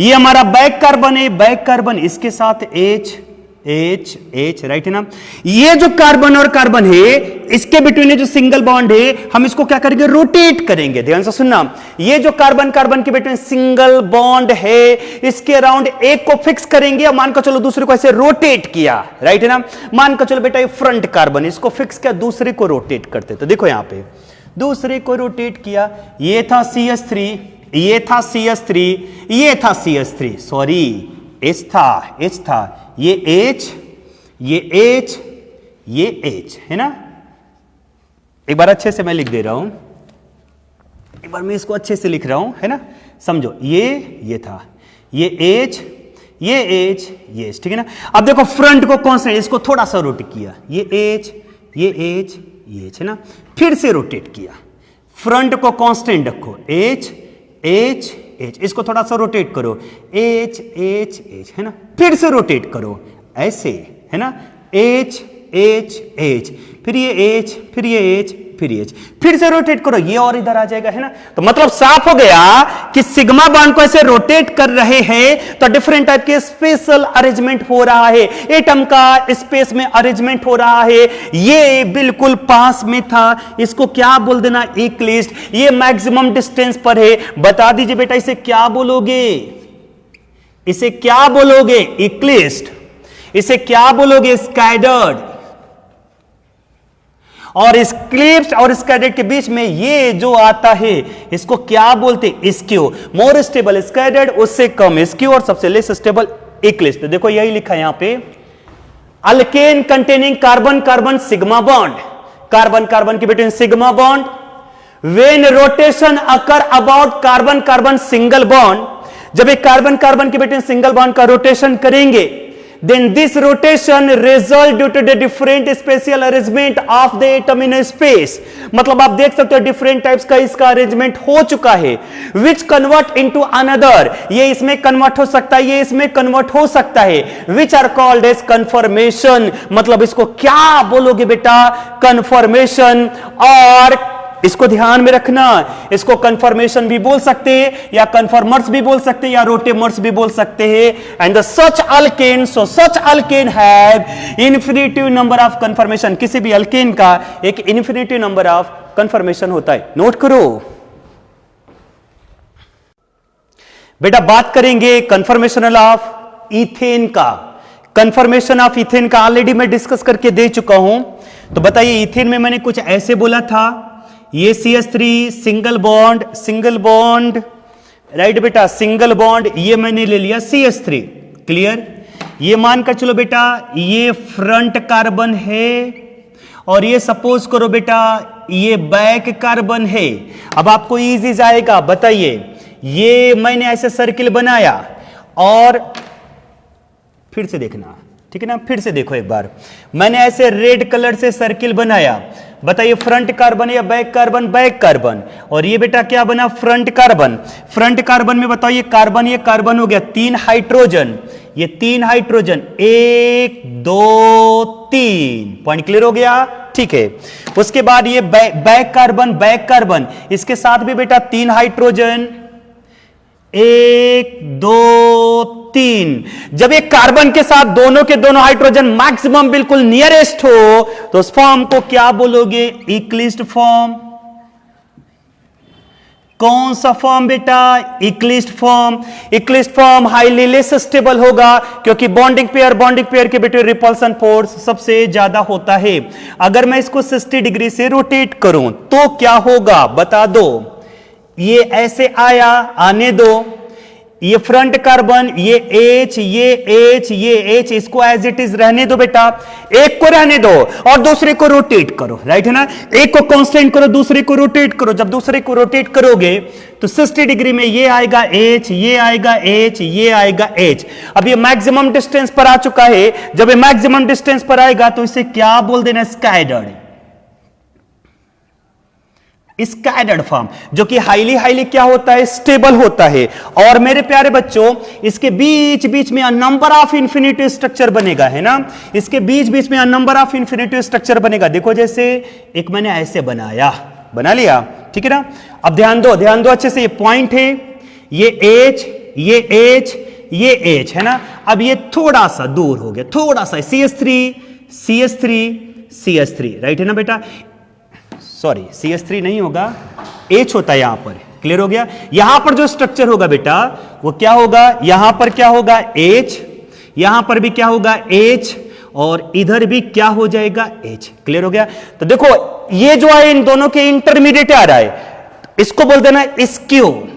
ये हमारा बैक कार्बन है, बैक कार्बन, इसके साथ H राइट है ना। ये जो कार्बन और कार्बन है इसके बिटवीन जो सिंगल बॉन्ड है हम इसको क्या करेंगे, रोटेट करेंगे। ध्यान से सुनना, ये जो कार्बन कार्बन के बिटवीन सिंगल बॉन्ड है इसके अराउंड एक को फिक्स करेंगे, मान कर चलो दूसरे को ऐसे रोटेट किया, राइट है ना। मान कर चलो बेटा ये फ्रंट कार्बन, इसको फिक्स किया, दूसरे को रोटेट करते। तो देखो यहां पे दूसरे को रोटेट किया, ये था CH3, ये था CH3, ये था CH3, सॉरी H था, ये H, ये H, ये H है ना। एक बार अच्छे से मैं लिख दे रहा हूं, एक बार मैं इसको अच्छे से लिख रहा हूं, है ना। समझो, ये था, ये H, ये H, ये H, ठीक है ना। अब देखो फ्रंट को कांस्टेंट, इसको थोड़ा सा रोटेट किया, ये H, ये H, ये H है ना। फिर से रोटेट किया, फ्रंट को कांस्टेंट रखो, H, इसको थोड़ा सा रोटेट करो, H है ना। फिर से रोटेट करो ऐसे, है ना, H, फिर ये H, फिर ये H, फिर ये H, फिर से रोटेट करो, ये और इधर आ जाएगा, है ना। तो मतलब साफ हो गया कि सिग्मा बॉन्ड को ऐसे रोटेट कर रहे हैं तो डिफरेंट टाइप के स्पेशल अरेंजमेंट हो रहा है, एटम का स्पेस में अरेंजमेंट हो रहा है। ये बिल्कुल पास में था, इसको क्या बोल देना, इक्लिस्ट। ये मैक्सिमम डिस्टेंस पर है। बता दीजिए बेटा इसे क्या बोलोगे, इसे क्या बोलोगे, इक्लिस्ट। इसे क्या बोलोगे, स्कैटर्ड। और इक्लिप्स और स्कैटर्ड के बीच में ये जो आता है इसको क्या बोलते, स्क्यू। मोर स्टेबल स्कैटर्ड, उससे कम स्क्यू, और सबसे लेस स्टेबल इक्लिप्स। तो देखो यही लिखा है यहां पे, alkane containing carbon carbon sigma bond, carbon carbon के between sigma bond, when rotation occur about carbon carbon single bond, जब एक कार्बन कार्बन के बिटवीन सिंगल बॉन्ड का रोटेशन करेंगे, then this rotation result due to the different spatial arrangement of the atom in a space। मतलब आप देख सकते हो डिफरेंट टाइप्स का इसका अरेंजमेंट हो चुका है, which convert into another, ये इसमें कन्वर्ट हो सकता है, ये इसमें कन्वर्ट हो सकता है, which are called as conformation। मतलब इसको क्या बोलोगे बेटा, कन्फर्मेशन। और इसको ध्यान में रखना, इसको कन्फर्मेशन भी बोल सकते हैं, या कन्फर्मर्स भी बोल सकते हैं, या रोटेमर्स भी बोल सकते हैं। And the such alkane, so such alkane have infinitive number of conformation. किसी भी अल्केन का एक इन्फिनिटिव नंबर ऑफ कन्फर्मेशन होता है, नोट करो बेटा। बात करेंगे कन्फर्मेशन ऑफ इथेन का। कन्फर्मेशन ऑफ इथेन का ऑलरेडी मैं डिस्कस करके दे चुका हूं। तो बताइए इथेन में मैंने कुछ ऐसे बोला था, ये CH3 सिंगल बॉन्ड, राइट बेटा, सिंगल बॉन्ड, ये मैंने ले लिया CH3, क्लियर। ये मान कर चलो बेटा ये फ्रंट कार्बन है, और ये सपोज करो बेटा ये बैक कार्बन है। अब आपको इजी जाएगा, बताइए, ये मैंने ऐसे सर्किल बनाया, और फिर से देखना, ठीक है ना, फिर से देखो एक बार, मैंने ऐसे रेड कलर से सर्किल बनाया। बताइए फ्रंट कार्बन या बैक कार्बन, बैक कार्बन। और ये बेटा क्या बना, फ्रंट कार्बन। फ्रंट कार्बन में बताओ ये कार्बन हो गया, तीन हाइड्रोजन, ये तीन हाइड्रोजन, 1 2 3, पॉइंट क्लियर हो गया, ठीक है। उसके बाद ये बैक कार्बन, इसके साथ भी बेटा तीन हाइड्रोजन, 1 2 3। जब एक कार्बन के साथ दोनों के दोनों हाइड्रोजन मैक्सिमम बिल्कुल नियरेस्ट हो तो उस फॉर्म को क्या बोलोगे, इक्लिस्ट फॉर्म। कौन सा फॉर्म बेटा, eclipsed form. Eclipsed form highly less stable होगा क्योंकि बॉन्डिंग पेयर के बिटवीन रिपल्सन फोर्स सबसे ज्यादा होता है। अगर मैं इसको 60 डिग्री से रोटेट करूं तो क्या होगा बता दो। ये ऐसे आया, आने दो, ये फ्रंट कार्बन, ये H, ये H, इसको एज इट इज रहने दो बेटा, एक को रहने दो और दूसरे को रोटेट करो, राइट है ना। एक को कांस्टेंट करो, दूसरे को रोटेट करो। जब दूसरे को रोटेट करोगे तो 60 डिग्री में ये आएगा H, ये आएगा H, ये आएगा H। अब ये मैक्सिमम डिस्टेंस पर आ चुका है। जब ये मैक्सिमम डिस्टेंस पर आएगा तो इसे क्या बोल देना, स्कैटर्ड। स्कैटर्ड फॉर्म, जो कि हाईली क्या होता है, स्टेबल होता है। और मेरे प्यारे बच्चों, इसके बीच बीच में नंबर ऑफ इंफिनिटी स्ट्रक्चर बनेगा, है ना, इसके बीच बीच में नंबर ऑफ इंफिनिटी स्ट्रक्चर बनेगा। देखो जैसे एक मैंने ऐसे बना लिया, ठीक है ना। अब ध्यान दो अच्छे से, ये पॉइंट है, ये एच, ये एच, ये एच, है ना। अब ये थोड़ा सा दूर हो गया, थोड़ा सा CH3 CH3 CH3, राइट है ना बेटा। सॉरी, CH3 नहीं होगा, H होता है यहां पर, क्लियर हो गया। यहां पर जो स्ट्रक्चर होगा बेटा वो क्या होगा, यहां पर क्या होगा H, यहां पर भी क्या होगा H, और इधर भी क्या हो जाएगा H, क्लियर हो गया। तो देखो ये जो है इन दोनों के इंटरमीडिएट आ रहा है, इसको बोल देना स्क्यू,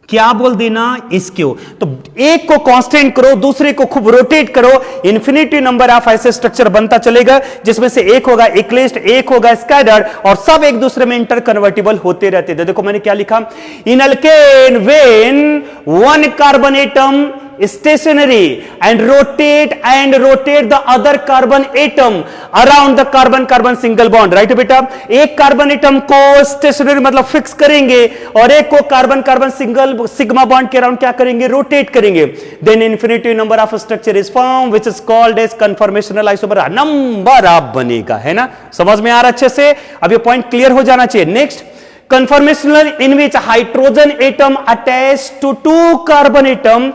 क्या बोल देना, स्क्यू। तो एक को कांस्टेंट करो, दूसरे को खूब रोटेट करो, इन्फिनिटी नंबर ऑफ ऐसे स्ट्रक्चर बनता चलेगा, जिसमें से एक होगा इक्लिस्ट, एक होगा स्कैटर्ड, और सब एक दूसरे में इंटर कन्वर्टिबल होते रहते थे। देखो मैंने क्या लिखा, in alkane when one carbon atom stationary and rotate the other carbon atom around the carbon single bond, right बेटा। एक कार्बन एटम को स्टेशनरी मतलब फिक्स करेंगे और एक को कार्बन सिंगल सिग्मा बॉन्ड के अराउंड क्या करेंगे, रोटेट करेंगे। Then infinity number of structure is form which is called as conformational isomer, number of बनेगा, है ना। समझ में आ रहा अच्छे से, अब ये पॉइंट क्लियर हो जाना चाहिए। Next, conformational in which hydrogen atom attached to two carbon atom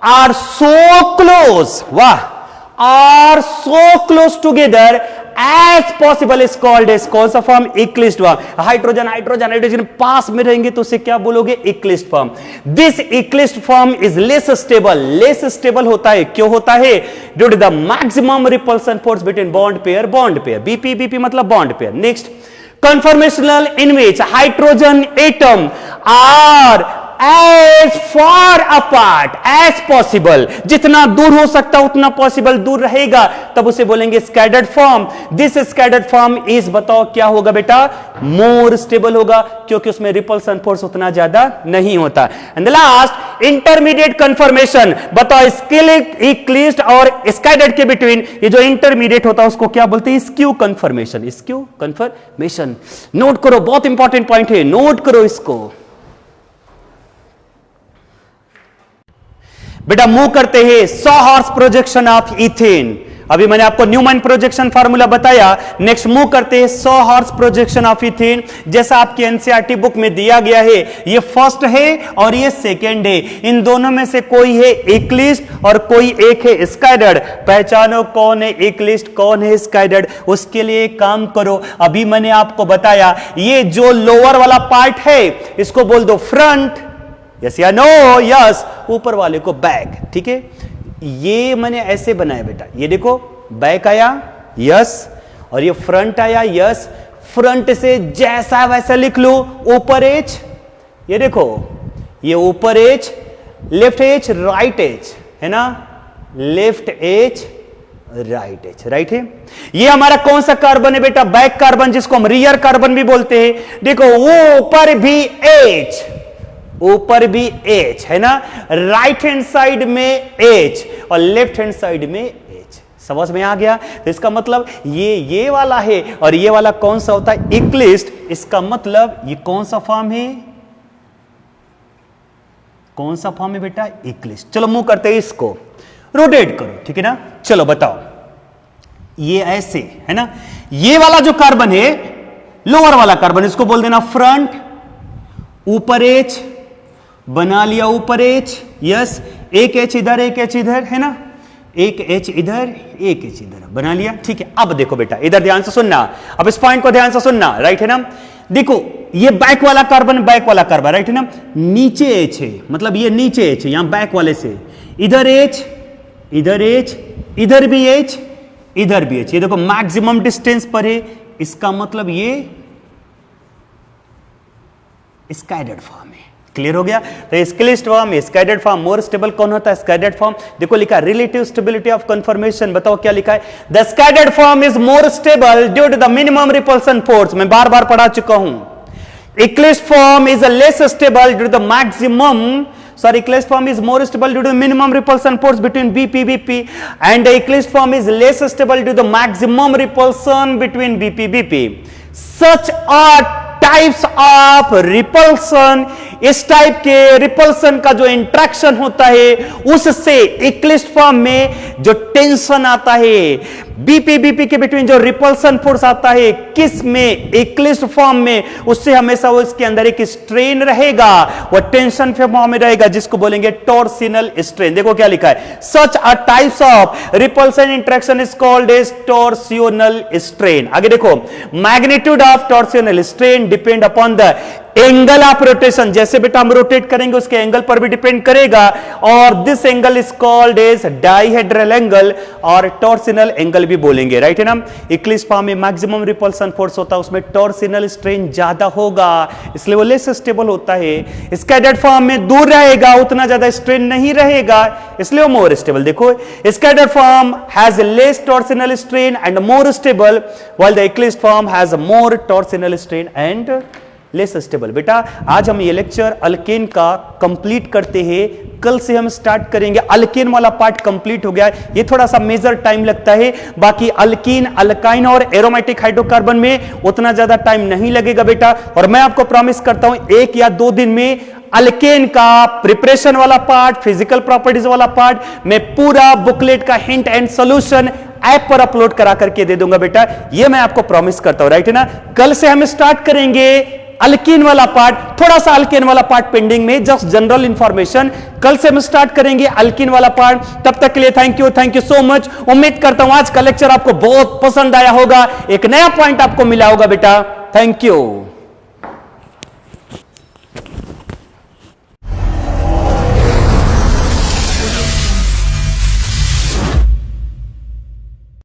are so close, are so close together as possible is called as कौन सा फॉर्म, इक्लिस्ट फॉर्म। हाइड्रोजन पास में रहेंगे तो उसे क्या बोलोगे, eclipsed form. This eclipsed form is less stable होता है, क्यों होता है, due to the maximum repulsion force between bond pair, BP मतलब bond pair. Next, conformational in which hydrogen atom are as far apart as possible, जितना दूर हो सकता उतना पॉसिबल दूर रहेगा, तब उसे बोलेंगे scattered form. This scattered form is, बताओ क्या होगा बेटा, मोर स्टेबल होगा, क्योंकि उसमें रिपल्सन फोर्स उतना ज्यादा नहीं होता। And the last, intermediate conformation, बताओ इक्लिस्ट और स्कैटर्ड के बिटवीन ये जो इंटरमीडिएट होता है उसको क्या बोलते हैं, स्क्यू कन्फर्मेशन। नोट करो, बहुत इंपॉर्टेंट पॉइंट है, नोट करो इसको बेटा। मूव करते हैं 100 हॉर्स प्रोजेक्शन ऑफ इथेन। अभी मैंने आपको न्यूमैन प्रोजेक्शन फार्मूला बताया। नेक्स्ट मूव करते हैं 100 हॉर्स प्रोजेक्शन ऑफ इथेन, जैसा आपकी एनसीईआरटी बुक में दिया गया है। ये फर्स्ट है और ये सेकेंड है, इन दोनों में से कोई है इक्लिस्ट और कोई एक है स्कैटर्ड। पहचानो कौन है इक्लिस्ट, कौन है स्कैटर्ड। उसके लिए काम करो, अभी मैंने आपको बताया, ये जो लोअर वाला पार्ट है इसको बोल दो फ्रंट, यस या नो, यस, ऊपर वाले को बैक, ठीक है। ये मैंने ऐसे बनाया बेटा, ये देखो बैक आया, यस, और ये फ्रंट आया, यस। फ्रंट से जैसा वैसा लिख लो, ऊपर एच, ये देखो ये ऊपर H, left H, right H, है ना, left H, right H, right है। ये हमारा कौन सा कार्बन है बेटा, बैक कार्बन, जिसको हम रियर कार्बन भी बोलते हैं। देखो ऊपर भी एच, ऊपर भी H, है ना, राइट हैंड साइड में H और लेफ्ट हैंड साइड में H। समझ में आ गया। तो इसका मतलब ये वाला है और ये वाला कौन सा होता है, इक्लिस्ट। इसका मतलब ये कौन सा फॉर्म है, कौन सा फॉर्म है बेटा, इक्लिस्ट। चलो मूव करते हैं, इसको रोटेट करो, ठीक है ना। चलो बताओ, ये ऐसे है ना, ये वाला जो कार्बन है, लोअर वाला कार्बन, इसको बोल देना फ्रंट, ऊपर एच बना लिया, ऊपर एच, यस, एक एच इधर, एक एच इधर, है ना, एक एच इधर, एक एच इधर बना लिया, ठीक है। अब देखो बेटा, इधर ध्यान से सुनना, अब इस पॉइंट को ध्यान से सुनना, राइट है ना। देखो ये बैक वाला कार्बन, राइट है ना, नीचे एच है, मतलब ये नीचे एच है, यहां बैक वाले से, इधर एच, इधर एच, इधर भी एच, इधर भी एच, ये देखो मैक्सिमम डिस्टेंस पर है। इसका मतलब ये स्कैटर्ड फॉर्म है, क्लियर हो गया। तो eclipsed form, staggered form, more stable कौन होता है, स्कैटर्ड फॉर्म। देखो लिखा रिलेटिव स्टेबिलिटी ऑफ कन्फर्मेशन, बताओ क्या लिखा है, the staggered form is more stable due to the minimum repulsion force. मैं बार बार पढ़ा चुका हूं। Eclipsed form is less stable due to the maximum, eclipsed form is more stable due to minimum repulsion force between BP and the इक्लिस्ट form is less stable due to the maximum repulsion between BP. Such a types of repulsion, इस type के repulsion का जो interaction होता है उससे इक्लिस्ट form में जो tension आता है, बीपी के बिटवीन जो रिपल्सन फोर्स आता है किस में, इक्लिस्ट फॉर्म में, उससे हमेशा वो इसके अंदर एक स्ट्रेन रहेगा, वो टेंशन फॉर्म में रहेगा जिसको बोलेंगे टॉर्सिनल स्ट्रेन। देखो क्या लिखा है, such a types of repulsion interaction is called as torsional strain. आगे देखो, magnitude of torsional strain depend upon the angle of rotation, जैसे बेटा हम रोटेट करेंगे उसके एंगल पर भी डिपेंड करेगा, और this angle is called as dihedral angle और टॉर्सिनल एंगल भी बोलेंगे, राइट है ना। इक्लिस्ट फॉर्म में मैक्सिमम रिपल्सन फोर्स होता है, उसमें टॉर्सिनल स्ट्रेन ज्यादा होगा, इसलिए वो लेस स्टेबल होता है। स्कैटर्ड फॉर्म में दूर रहेगा, उतना ज्यादा स्ट्रेन नहीं रहेगा, इसलिए वो मोर स्टेबल। देखो, staggered form has less torsional strain and more stable, while the eclipsed form has more torsional strain and less stable. बेटा आज हम ये लेक्चर अल्केन का कंप्लीट करते हैं, कल से हम स्टार्ट करेंगे। अल्केन वाला पार्ट कंप्लीट हो गया, ये थोड़ा सा मेजर टाइम लगता है, बाकी अल्कीन, अल्काइन और एरोमेटिक हाइड्रोकार्बन में उतना ज्यादा टाइम नहीं लगेगा बेटा। और मैं आपको प्रॉमिस करता हूं 1 या 2 दिन में अल्केन का प्रिपरेशन वाला पार्ट, फिजिकल प्रॉपर्टीज वाला पार्ट मैं पूरा बुकलेट का हिंट एंड सॉल्यूशन ऐप पर अपलोड करा करके दे दूंगा बेटा, ये मैं आपको प्रॉमिस करता हूं, राइट है ना। कल से हम स्टार्ट करेंगे अल्कीन वाला पार्ट, थोड़ा सा अल्केन वाला पार्ट पेंडिंग में, जस्ट जनरल इंफॉर्मेशन। कल से हम स्टार्ट करेंगे अल्कीन वाला पार्ट। तब तक के लिए थैंक यू सो मच। उम्मीद करता हूं आज का लेक्चर आपको बहुत पसंद आया होगा, एक नया पॉइंट आपको मिला होगा बेटा। Thank you.